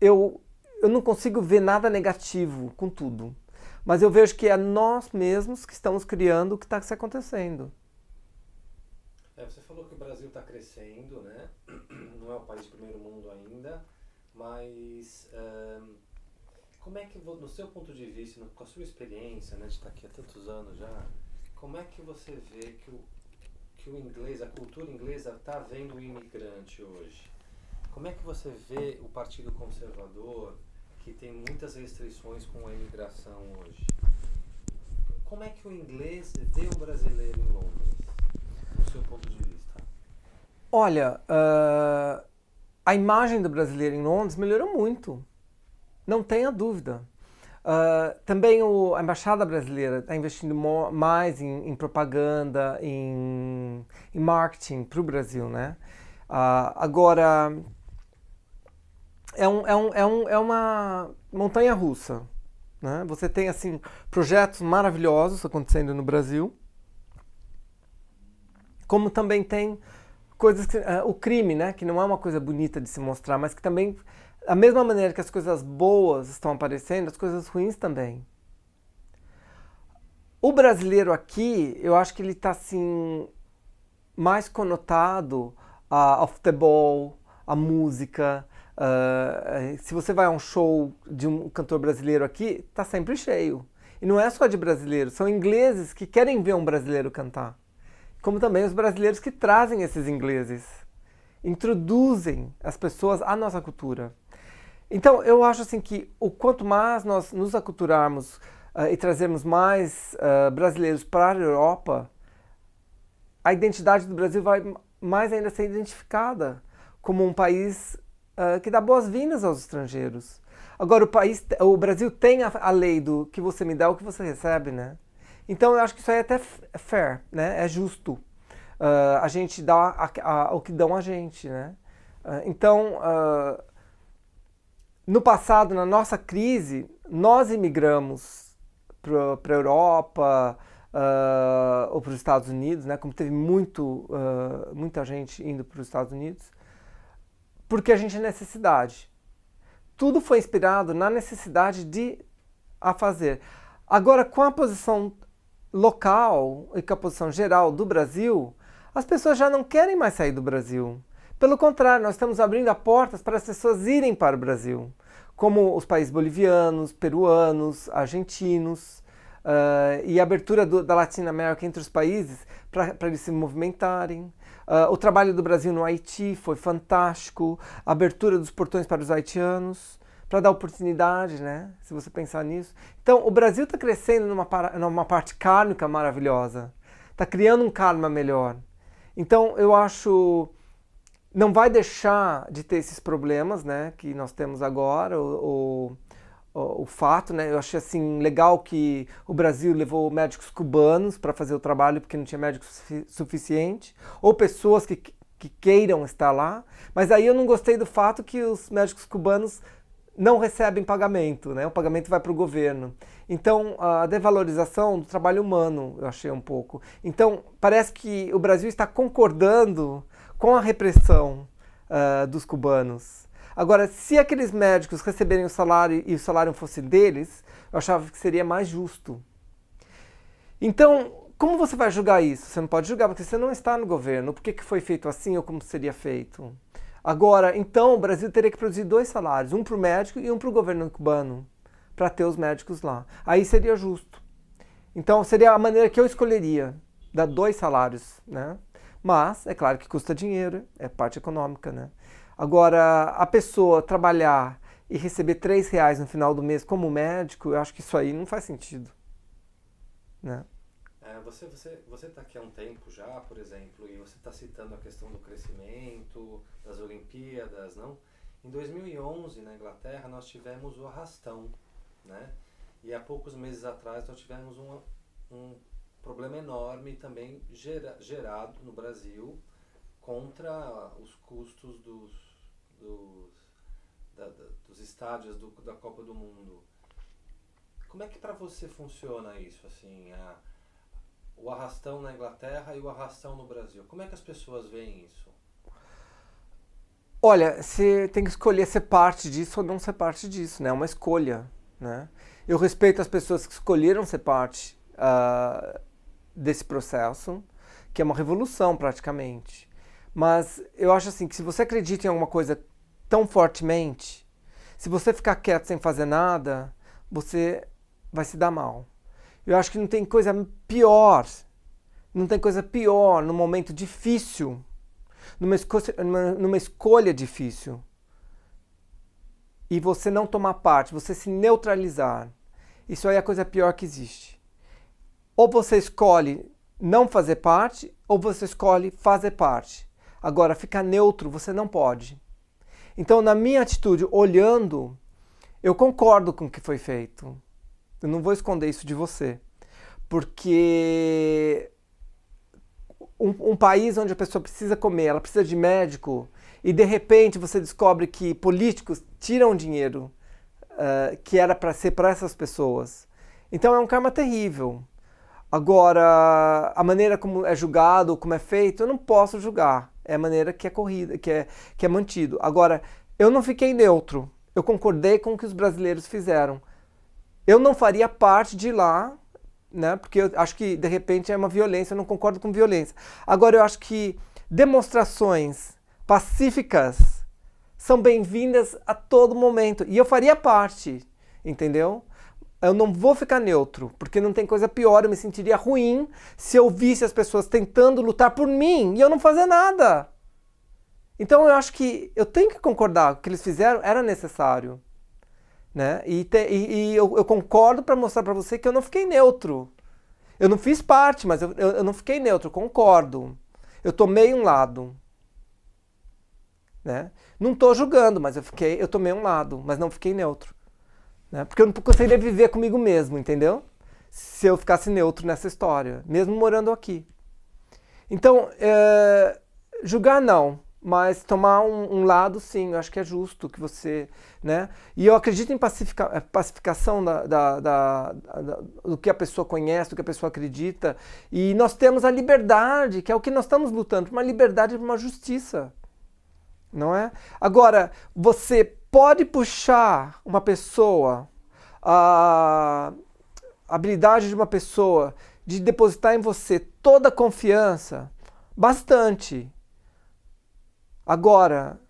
eu não consigo ver nada negativo com tudo, mas eu vejo que é nós mesmos que estamos criando o que está se acontecendo. Você falou que o Brasil está crescendo, né? Não é o país primeiro mundo ainda, mas como é que, no seu ponto de vista, com a sua experiência, né, de estar aqui há tantos anos já, como é que você vê que o inglês, a cultura inglesa está vendo o imigrante hoje? Como é que você vê o Partido Conservador, que tem muitas restrições com a imigração hoje? Como é que o inglês vê o brasileiro em Londres? Do seu ponto de vista? Olha, a imagem do brasileiro em Londres melhorou muito, não tenha dúvida. Também a Embaixada Brasileira está investindo mais em propaganda, em marketing para o Brasil, né? Agora, é uma montanha-russa, né? Você tem assim, projetos maravilhosos acontecendo no Brasil, como também tem coisas que, o crime, né, que não é uma coisa bonita de se mostrar, mas que também, da mesma maneira que as coisas boas estão aparecendo, as coisas ruins também. O brasileiro aqui, eu acho que ele está assim, mais conotado ao futebol, à música. Se você vai a um show de um cantor brasileiro aqui, está sempre cheio. E não é só de brasileiros, são ingleses que querem ver um brasileiro cantar. Como também os brasileiros que trazem esses ingleses, introduzem as pessoas à nossa cultura. Então, eu acho assim que o quanto mais nós nos aculturarmos e trazermos mais brasileiros para a Europa, a identidade do Brasil vai mais ainda ser identificada como um país que dá boas-vindas aos estrangeiros. Agora, o Brasil tem a lei do que você me dá, o que você recebe, né? Então, eu acho que isso aí é até fair, né? É justo. A gente dá o que dão a gente, né? Então, no passado, na nossa crise, nós imigramos para a Europa ou para os Estados Unidos, né? Como teve muita gente indo para os Estados Unidos, porque a gente é necessidade. Tudo foi inspirado na necessidade de a fazer. Agora, com a posição local e com a posição geral do Brasil, as pessoas já não querem mais sair do Brasil. Pelo contrário, nós estamos abrindo as portas para as pessoas irem para o Brasil, como os países bolivianos, peruanos, argentinos, e a abertura da Latinoamérica entre os países para eles se movimentarem. O trabalho do Brasil no Haiti foi fantástico, a abertura dos portões para os haitianos, para dar oportunidade, né? Se você pensar nisso. Então, o Brasil está crescendo numa parte kármica maravilhosa, está criando um karma melhor. Então, eu acho, não vai deixar de ter esses problemas, né, que nós temos agora, o fato, né, eu achei assim legal que o Brasil levou médicos cubanos para fazer o trabalho porque não tinha médico suficiente, ou pessoas que queiram estar lá, mas aí eu não gostei do fato que os médicos cubanos não recebem pagamento, né? O pagamento vai para o governo. Então, a devalorização do trabalho humano, eu achei um pouco. Então, parece que o Brasil está concordando com a repressão dos cubanos. Agora, se aqueles médicos receberem o salário e o salário fosse deles, eu achava que seria mais justo. Então, como você vai julgar isso? Você não pode julgar porque você não está no governo. Por que foi feito assim ou como seria feito? Agora, então, o Brasil teria que produzir 2 salários, um para o médico e um para o governo cubano, para ter os médicos lá. Aí seria justo. Então, seria a maneira que eu escolheria, dar 2 salários, né? Mas, é claro que custa dinheiro, é parte econômica, né? Agora, a pessoa trabalhar e receber R$3 no final do mês como médico, eu acho que isso aí não faz sentido, né? Você está aqui há um tempo já, por exemplo, e você está citando a questão do crescimento, das Olimpíadas, não? Em 2011, na Inglaterra, nós tivemos o arrastão, né? E há poucos meses atrás nós tivemos um problema enorme também gerado no Brasil contra os custos dos estádios da Copa do Mundo. Como é que para você funciona isso, assim, o arrastão na Inglaterra e o arrastão no Brasil? Como é que as pessoas veem isso? Olha, você tem que escolher ser parte disso ou não ser parte disso, né? É uma escolha, né? Eu respeito as pessoas que escolheram ser parte desse processo, que é uma revolução praticamente. Mas eu acho assim que se você acredita em alguma coisa tão fortemente, se você ficar quieto sem fazer nada, você vai se dar mal. Eu acho que não tem coisa pior num momento difícil, numa escolha difícil, e você não tomar parte, você se neutralizar. Isso aí é a coisa pior que existe. Ou você escolhe não fazer parte, ou você escolhe fazer parte. Agora, ficar neutro, você não pode. Então, na minha atitude, olhando, eu concordo com o que foi feito. Eu não vou esconder isso de você. Porque um país onde a pessoa precisa comer, ela precisa de médico, e de repente você descobre que políticos tiram dinheiro que era para ser para essas pessoas. Então é um karma terrível. Agora, a maneira como é julgado, como é feito, eu não posso julgar. É a maneira que é corrida, que é mantido. Agora, eu não fiquei neutro. Eu concordei com o que os brasileiros fizeram. Eu não faria parte de lá, né? Porque eu acho que, de repente, é uma violência. Eu não concordo com violência. Agora, eu acho que demonstrações pacíficas são bem-vindas a todo momento. E eu faria parte, entendeu? Eu não vou ficar neutro, porque não tem coisa pior. Eu me sentiria ruim se eu visse as pessoas tentando lutar por mim e eu não fazer nada. Então eu acho que eu tenho que concordar. O que eles fizeram era necessário, né? E eu concordo para mostrar para você que eu não fiquei neutro. Eu não fiz parte, mas eu não fiquei neutro, concordo. Eu tomei um lado, né? Não estou julgando, mas eu tomei um lado, mas não fiquei neutro, né? Porque eu não conseguiria viver comigo mesmo, entendeu? Se eu ficasse neutro nessa história, mesmo morando aqui. Então, julgar não, mas tomar um lado sim, eu acho que é justo que você, né? E eu acredito em pacificação do que a pessoa conhece, do que a pessoa acredita, e nós temos a liberdade, que é o que nós estamos lutando, uma liberdade e uma justiça, não é? Agora, você pode puxar uma pessoa, a habilidade de uma pessoa de depositar em você toda a confiança, bastante. Agora,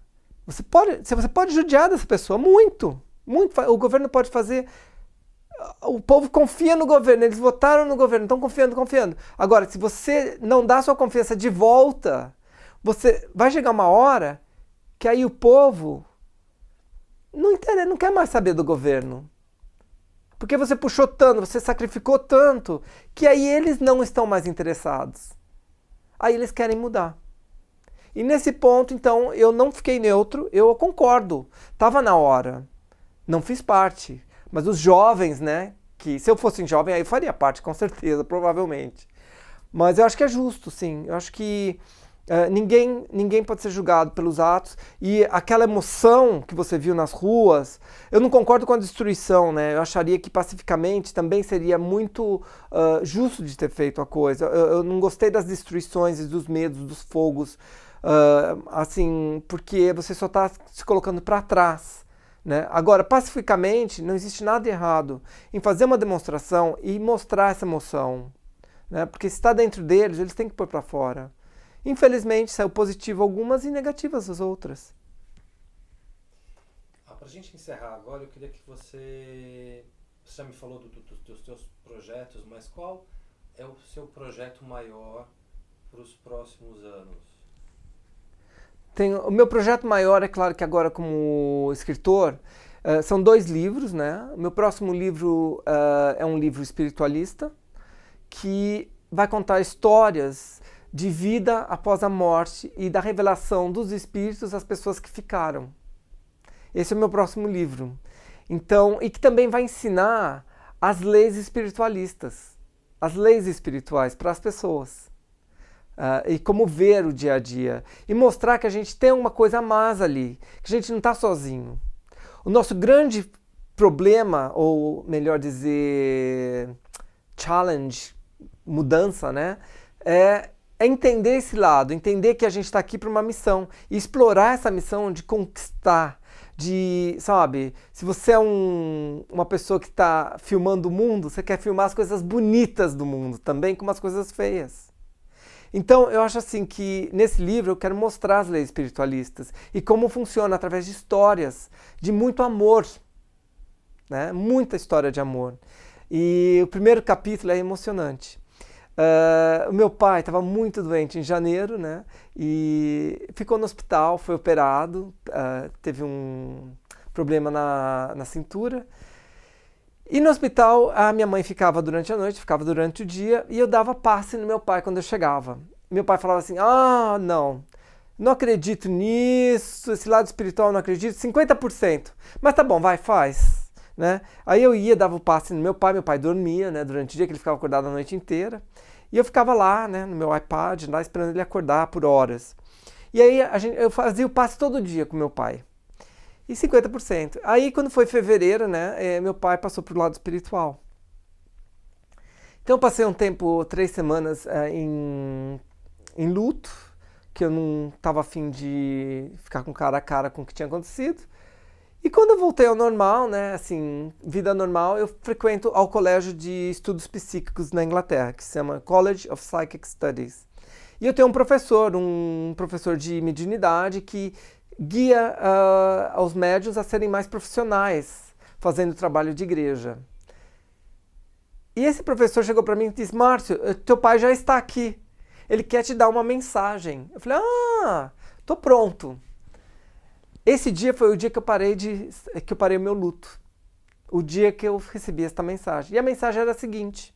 você pode judiar dessa pessoa, muito, muito. O governo pode fazer. O povo confia no governo, eles votaram no governo, estão confiando. Agora, se você não dá sua confiança de volta, vai chegar uma hora que aí o povo não quer mais saber do governo. Porque você puxou tanto, você sacrificou tanto, que aí eles não estão mais interessados. Aí eles querem mudar. E nesse ponto, então, eu não fiquei neutro, eu concordo. Estava na hora. Não fiz parte. Mas os jovens, né? Que se eu fosse jovem, aí eu faria parte, com certeza, provavelmente. Mas eu acho que é justo, sim. Eu acho que ninguém pode ser julgado pelos atos. E aquela emoção que você viu nas ruas, eu não concordo com a destruição, né? Eu acharia que pacificamente também seria muito justo de ter feito a coisa. Eu não gostei das destruições, dos medos, dos fogos, assim, porque você só está se colocando para trás, né? Agora, pacificamente, não existe nada errado em fazer uma demonstração e mostrar essa emoção, né? Porque se está dentro deles, eles têm que pôr para fora. Infelizmente, saiu positivo algumas e negativas as outras. Para a gente encerrar agora, eu queria que você já me falou dos seus projetos, mas qual é o seu projeto maior para os próximos anos? O meu projeto maior, é claro que agora como escritor, são 2 livros, né? O meu próximo livro é um livro espiritualista, que vai contar histórias de vida após a morte e da revelação dos espíritos às pessoas que ficaram. Esse é o meu próximo livro. Então, e que também vai ensinar as leis espiritualistas, as leis espirituais para as pessoas. E como ver o dia a dia. E mostrar que a gente tem uma coisa a mais ali, que a gente não está sozinho. O nosso grande problema, ou melhor dizer, challenge, mudança, né? É entender esse lado, entender que a gente está aqui para uma missão e explorar essa missão de conquistar, sabe, se você é uma pessoa que está filmando o mundo, você quer filmar as coisas bonitas do mundo também, como as coisas feias. Então, eu acho assim que nesse livro eu quero mostrar as leis espiritualistas e como funciona através de histórias de muito amor, né? Muita história de amor. E o primeiro capítulo é emocionante. O meu pai estava muito doente em janeiro, né? E ficou no hospital, foi operado, teve um problema na cintura. E no hospital a minha mãe ficava durante a noite, ficava durante o dia, e eu dava passe no meu pai quando eu chegava. Meu pai falava assim, não acredito nisso, esse lado espiritual não acredito, 50%. Mas tá bom, vai, faz. Né? Aí eu ia, dava o passe no meu pai dormia, né, durante o dia, que ele ficava acordado a noite inteira. E eu ficava lá, né, no meu iPad, lá esperando ele acordar por horas. E aí eu fazia o passe todo dia com meu pai. E 50%. Aí quando foi fevereiro, né, meu pai passou pro lado espiritual. Então eu passei um tempo, 3 semanas em luto, que eu não estava afim de ficar com cara a cara com o que tinha acontecido. E quando eu voltei ao normal, né, assim, vida normal, eu frequento ao colégio de estudos psíquicos na Inglaterra, que se chama College of Psychic Studies. E eu tenho um professor de mediunidade que guia aos médiuns a serem mais profissionais, fazendo trabalho de igreja. E esse professor chegou para mim e disse, Márcio, teu pai já está aqui, ele quer te dar uma mensagem. Eu falei, tô pronto. Esse dia foi o dia que eu parei o meu luto. o dia que eu recebi esta mensagem. E a mensagem era a seguinte.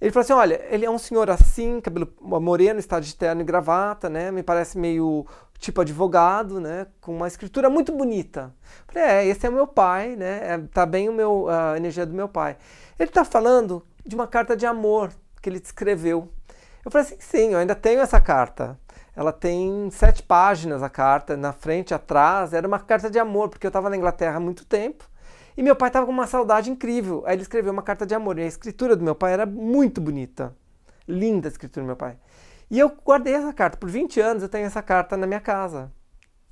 Ele falou assim, olha, ele é um senhor assim, cabelo moreno, está de terno e gravata, né? Me parece meio tipo advogado, né? Com uma escritura muito bonita. Eu falei, esse é o meu pai, né? Tá bem a energia do meu pai. Ele está falando de uma carta de amor que ele escreveu. Eu falei assim, sim, eu ainda tenho essa carta. Ela tem 7 páginas, a carta, na frente, atrás. Era uma carta de amor, porque eu estava na Inglaterra há muito tempo. E meu pai estava com uma saudade incrível. Aí ele escreveu uma carta de amor. E a escritura do meu pai era muito bonita. Linda a escritura do meu pai. E eu guardei essa carta. Por 20 anos eu tenho essa carta na minha casa.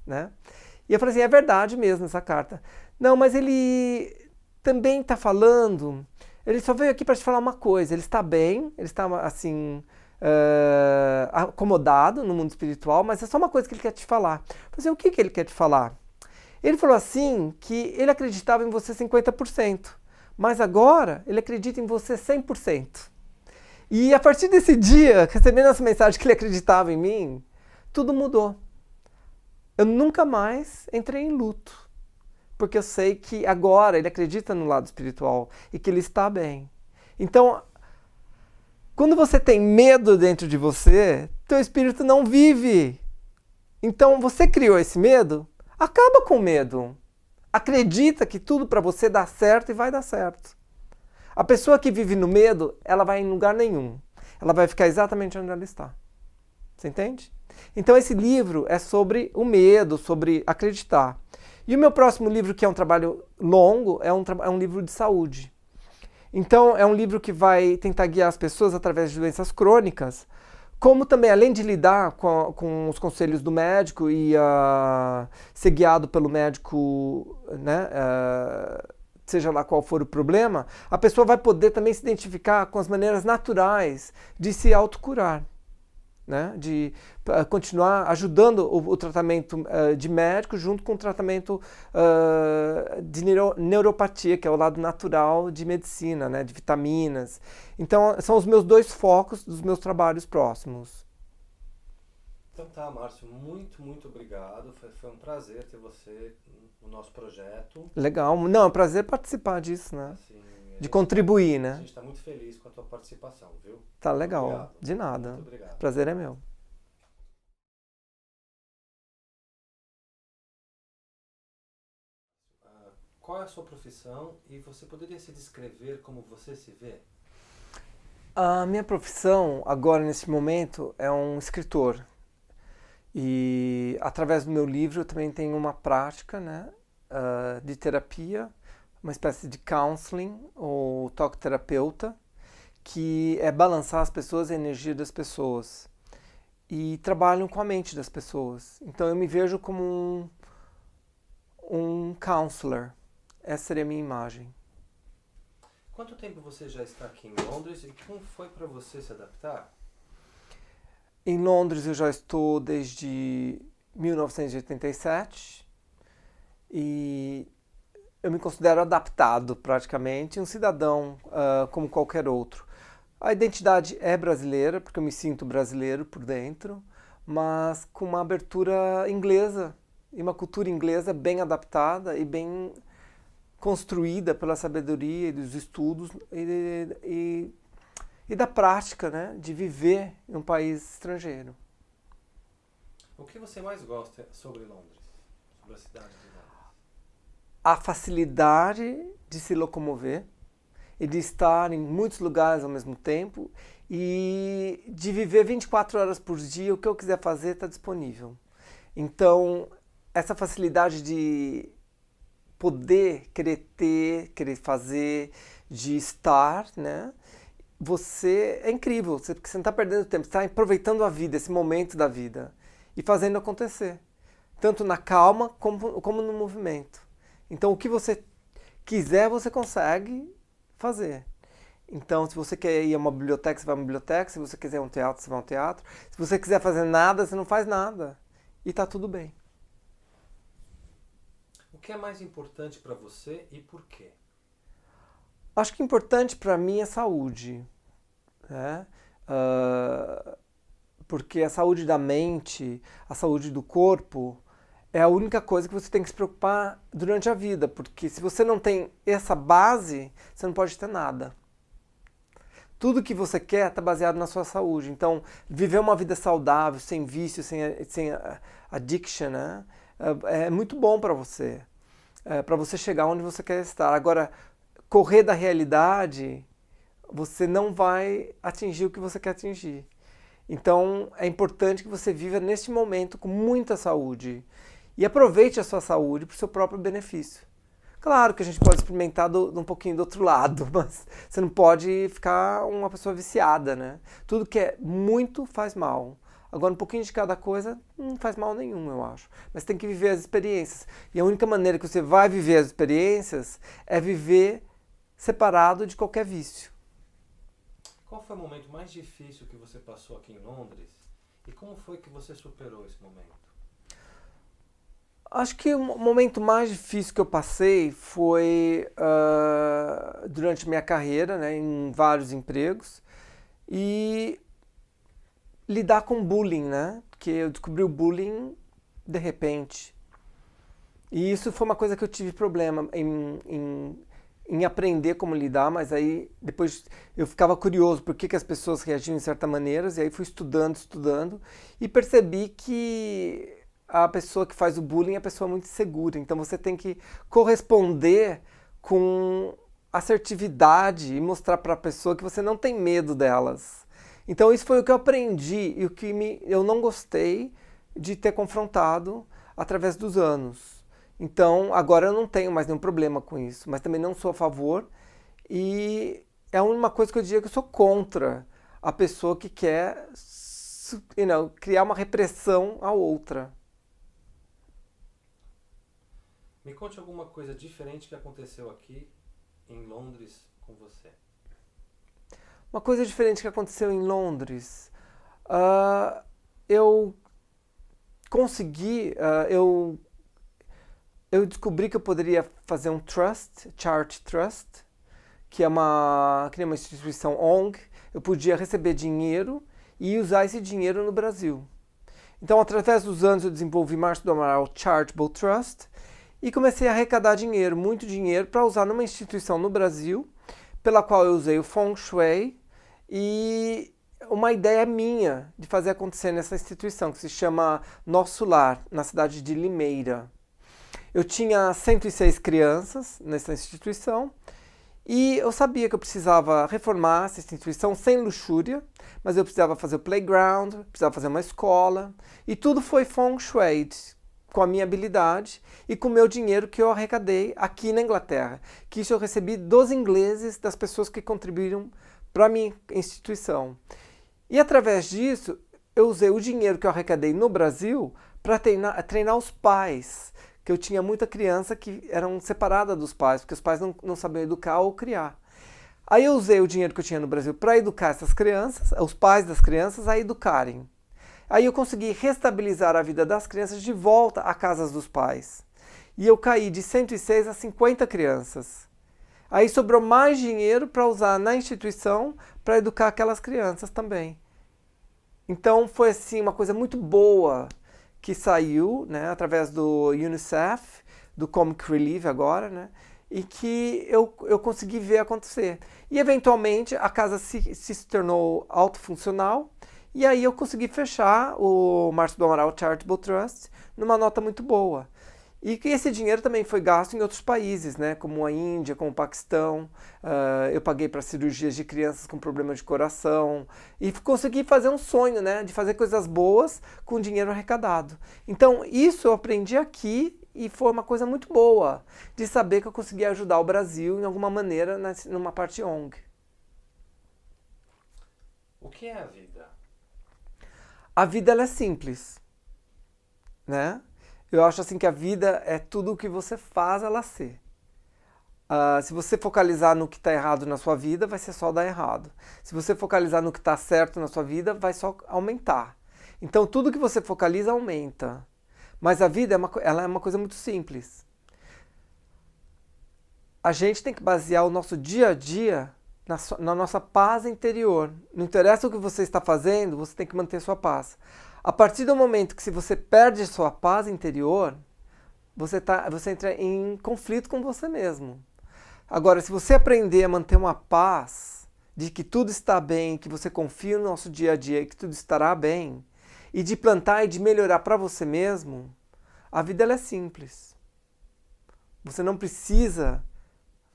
Né? E eu falei assim, é verdade mesmo essa carta. Não, mas ele também está falando... Ele só veio aqui para te falar uma coisa. Ele está bem, ele está assim... acomodado no mundo espiritual, mas é só uma coisa que ele quer te falar. Eu falei assim, o que ele quer te falar? Ele falou assim que ele acreditava em você 50%, mas agora ele acredita em você 100%. E a partir desse dia, recebendo essa mensagem que ele acreditava em mim, tudo mudou. Eu nunca mais entrei em luto, porque eu sei que agora ele acredita no lado espiritual e que ele está bem. Então, quando você tem medo dentro de você, teu espírito não vive. Então, você criou esse medo? Acaba com o medo. Acredita que tudo para você dá certo e vai dar certo. A pessoa que vive no medo, ela vai em lugar nenhum. Ela vai ficar exatamente onde ela está. Você entende? Então esse livro é sobre o medo, sobre acreditar. E o meu próximo livro, que é um trabalho longo, é um livro de saúde. Então é um livro que vai tentar guiar as pessoas através de doenças crônicas, como também, além de lidar com os conselhos do médico e ser guiado pelo médico, né, seja lá qual for o problema, a pessoa vai poder também se identificar com as maneiras naturais de se autocurar, né, de continuar ajudando o tratamento de médico junto com o tratamento de neuropatia, que é o lado natural de medicina, né, de vitaminas. Então, são os meus 2 focos dos meus trabalhos próximos. Então tá, Márcio, muito obrigado. Foi um prazer ter você no nosso projeto. Legal. Não, é um prazer participar disso, né? Assim, de contribuir, né? A gente está muito feliz com a tua participação, viu? Tá legal. Obrigado. De nada. Muito obrigado. Prazer é meu. Qual é a sua profissão e você poderia se descrever como você se vê? A minha profissão, agora nesse momento, é um escritor. E através do meu livro eu também tenho uma prática, né, de terapia, uma espécie de counseling ou toque terapeuta, que é balançar as pessoas e a energia das pessoas. E trabalham com a mente das pessoas. Então eu me vejo como um counselor. Essa seria a minha imagem. Quanto tempo você já está aqui em Londres e como foi para você se adaptar? Em Londres eu já estou desde 1987 e eu me considero adaptado praticamente, um cidadão como qualquer outro. A identidade é brasileira, porque eu me sinto brasileiro por dentro, mas com uma abertura inglesa e uma cultura inglesa bem adaptada e bem construída pela sabedoria e dos estudos e da prática, né, de viver em um país estrangeiro. O que você mais gosta sobre Londres? Sobre a cidade de Londres? A facilidade de se locomover e de estar em muitos lugares ao mesmo tempo e de viver 24 horas por dia, o que eu quiser fazer está disponível. Então, essa facilidade de poder querer ter, querer fazer, de estar, né? Você é incrível, porque você não está perdendo tempo, você está aproveitando a vida, esse momento da vida e fazendo acontecer, tanto na calma como no movimento. Então, o que você quiser, você consegue fazer. Então, se você quer ir a uma biblioteca, você vai a uma biblioteca. Se você quiser ir a um teatro, você vai a um teatro. Se você quiser fazer nada, você não faz nada. E está tudo bem. O que é mais importante para você e por quê? Acho que importante para mim é saúde, né? Porque a saúde da mente, a saúde do corpo, é a única coisa que você tem que se preocupar durante a vida, porque se você não tem essa base, você não pode ter nada. Tudo que você quer está baseado na sua saúde. Então, viver uma vida saudável, sem vício, sem addiction, né? É muito bom para você chegar onde você quer estar. Agora, correr da realidade, você não vai atingir o que você quer atingir. Então, é importante que você viva neste momento com muita saúde e aproveite a sua saúde para o seu próprio benefício. Claro que a gente pode experimentar um pouquinho do outro lado, mas você não pode ficar uma pessoa viciada, né? Tudo que é muito faz mal. Agora, um pouquinho de cada coisa não faz mal nenhum, eu acho. Mas tem que viver as experiências. E a única maneira que você vai viver as experiências é viver separado de qualquer vício. Qual foi o momento mais difícil que você passou aqui em Londres? E como foi que você superou esse momento? Acho que o momento mais difícil que eu passei foi durante minha carreira, né, em vários empregos, e lidar com bullying, né? Porque eu descobri o bullying de repente. E isso foi uma coisa que eu tive problema em aprender como lidar, mas aí depois eu ficava curioso por que as pessoas reagiam de certas maneiras, e aí fui estudando, e percebi que a pessoa que faz o bullying é a pessoa muito insegura. Então você tem que corresponder com assertividade e mostrar para a pessoa que você não tem medo delas. Então isso foi o que eu aprendi e o que eu não gostei de ter confrontado através dos anos. Então agora eu não tenho mais nenhum problema com isso, mas também não sou a favor. E é uma coisa que eu diria que eu sou contra a pessoa que quer criar uma repressão à outra. Me conte alguma coisa diferente que aconteceu aqui em Londres com você. Uma coisa diferente que aconteceu em Londres. Eu consegui, eu descobri que eu poderia fazer um trust, Charity Trust, que é uma instituição ONG. Eu podia receber dinheiro e usar esse dinheiro no Brasil. Então, através dos anos, eu desenvolvi Márcio do Amaral Charitable Trust e comecei a arrecadar dinheiro, muito dinheiro, para usar numa instituição no Brasil, pela qual eu usei o Feng Shui e uma ideia minha de fazer acontecer nessa instituição, que se chama Nosso Lar, na cidade de Limeira. Eu tinha 106 crianças nessa instituição e eu sabia que eu precisava reformar essa instituição sem luxúria, mas eu precisava fazer o playground, precisava fazer uma escola, e tudo foi Feng Shui, com a minha habilidade e com o meu dinheiro que eu arrecadei aqui na Inglaterra, que isso eu recebi dos ingleses, das pessoas que contribuíram para a minha instituição. E através disso, eu usei o dinheiro que eu arrecadei no Brasil para treinar os pais, que eu tinha muita criança que eram separadas dos pais, porque os pais não sabiam educar ou criar. Aí eu usei o dinheiro que eu tinha no Brasil para educar essas crianças, os pais das crianças a educarem. Aí eu consegui restabilizar a vida das crianças de volta à casa dos pais. E eu caí de 106 a 50 crianças. Aí sobrou mais dinheiro para usar na instituição para educar aquelas crianças também. Então foi assim uma coisa muito boa que saiu, né, através do UNICEF, do Comic Relief agora, né, e que eu consegui ver acontecer. E eventualmente a casa se tornou autofuncional. E aí eu consegui fechar o Márcio do Amaral Charitable Trust numa nota muito boa. E que esse dinheiro também foi gasto em outros países, né, como a Índia, como o Paquistão. Eu paguei para cirurgias de crianças com problemas de coração. E consegui fazer um sonho, né, de fazer coisas boas com dinheiro arrecadado. Então isso eu aprendi aqui e foi uma coisa muito boa de saber que eu consegui ajudar o Brasil em alguma maneira numa parte ONG. O que é a vida? A vida ela é simples, né? Eu acho assim que a vida é tudo o que você faz ela ser. Se você focalizar no que está errado na sua vida, vai ser só dar errado. Se você focalizar no que está certo na sua vida, vai só aumentar. Então tudo que você focaliza aumenta. Mas a vida ela é uma coisa muito simples. A gente tem que basear o nosso dia a dia na nossa paz interior. Não interessa o que você está fazendo, você tem que manter sua paz. A partir do momento que se você perde a sua paz interior, você entra em conflito com você mesmo. Agora, se você aprender a manter uma paz de que tudo está bem, que você confia no nosso dia a dia e que tudo estará bem, e de plantar e de melhorar para você mesmo, a vida ela é simples. Você não precisa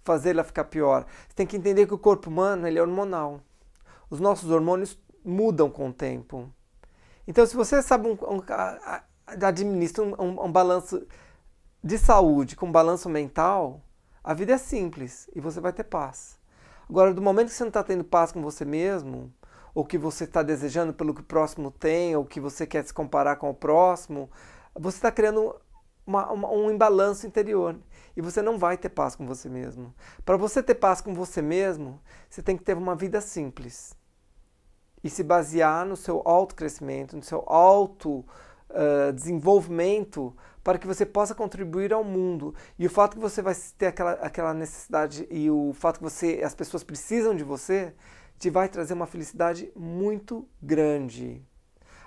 fazer ela ficar pior. Você tem que entender que o corpo humano ele é hormonal. Os nossos hormônios mudam com o tempo. Então, se você sabe administra um balanço de saúde com balanço mental, a vida é simples e você vai ter paz. Agora, do momento que você não está tendo paz com você mesmo, ou que você está desejando pelo que o próximo tem, ou que você quer se comparar com o próximo, você está criando um imbalanço interior. E você não vai ter paz com você mesmo. Para você ter paz com você mesmo, você tem que ter uma vida simples. E se basear no seu autocrescimento, no seu autodesenvolvimento, para que você possa contribuir ao mundo. E o fato que você vai ter aquela necessidade e o fato que as pessoas precisam de você, te vai trazer uma felicidade muito grande.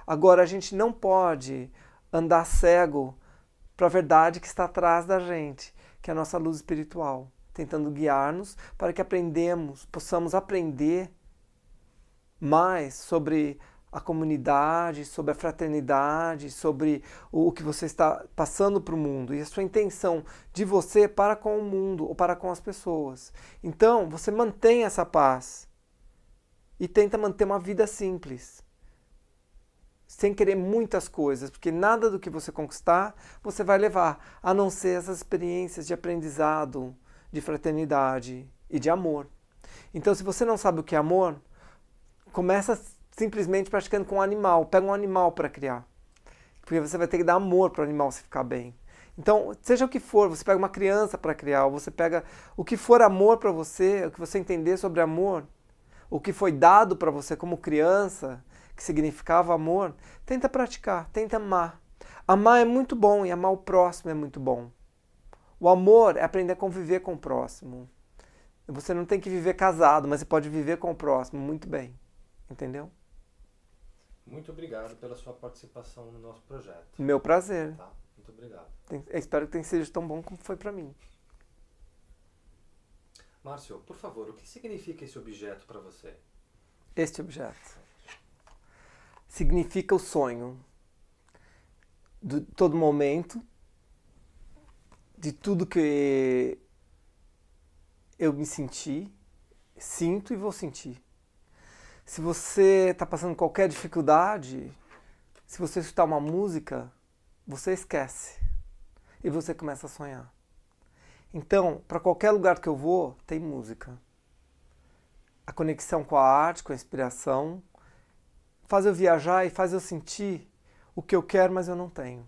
Agora, a gente não pode andar cego para a verdade que está atrás da gente, que é a nossa luz espiritual, tentando guiar-nos para que possamos aprender mais sobre a comunidade, sobre a fraternidade, sobre o que você está passando para o mundo e a sua intenção de você para com o mundo ou para com as pessoas. Então, você mantém essa paz e tenta manter uma vida simples, sem querer muitas coisas, porque nada do que você conquistar você vai levar, a não ser essas experiências de aprendizado, de fraternidade e de amor. Então, se você não sabe o que é amor, começa simplesmente praticando com um animal. Pega um animal para criar. Porque você vai ter que dar amor para o animal se ficar bem. Então, seja o que for, você pega uma criança para criar, ou você pega o que for amor para você, o que você entender sobre amor, o que foi dado para você como criança, que significava amor, tenta praticar, tenta amar. Amar é muito bom e amar o próximo é muito bom. O amor é aprender a conviver com o próximo. Você não tem que viver casado, mas você pode viver com o próximo muito bem. Entendeu? Muito obrigado pela sua participação no nosso projeto. Meu prazer. Tá? Muito obrigado. Espero que tenha sido tão bom como foi para mim. Márcio, por favor, o que significa esse objeto para você? Este objeto significa o sonho de todo momento, de tudo que eu me sinto e vou sentir. Se você está passando qualquer dificuldade, se você escutar uma música, você esquece e você começa a sonhar. Então, para qualquer lugar que eu vou, tem música. A conexão com a arte, com a inspiração, faz eu viajar e faz eu sentir o que eu quero, mas eu não tenho.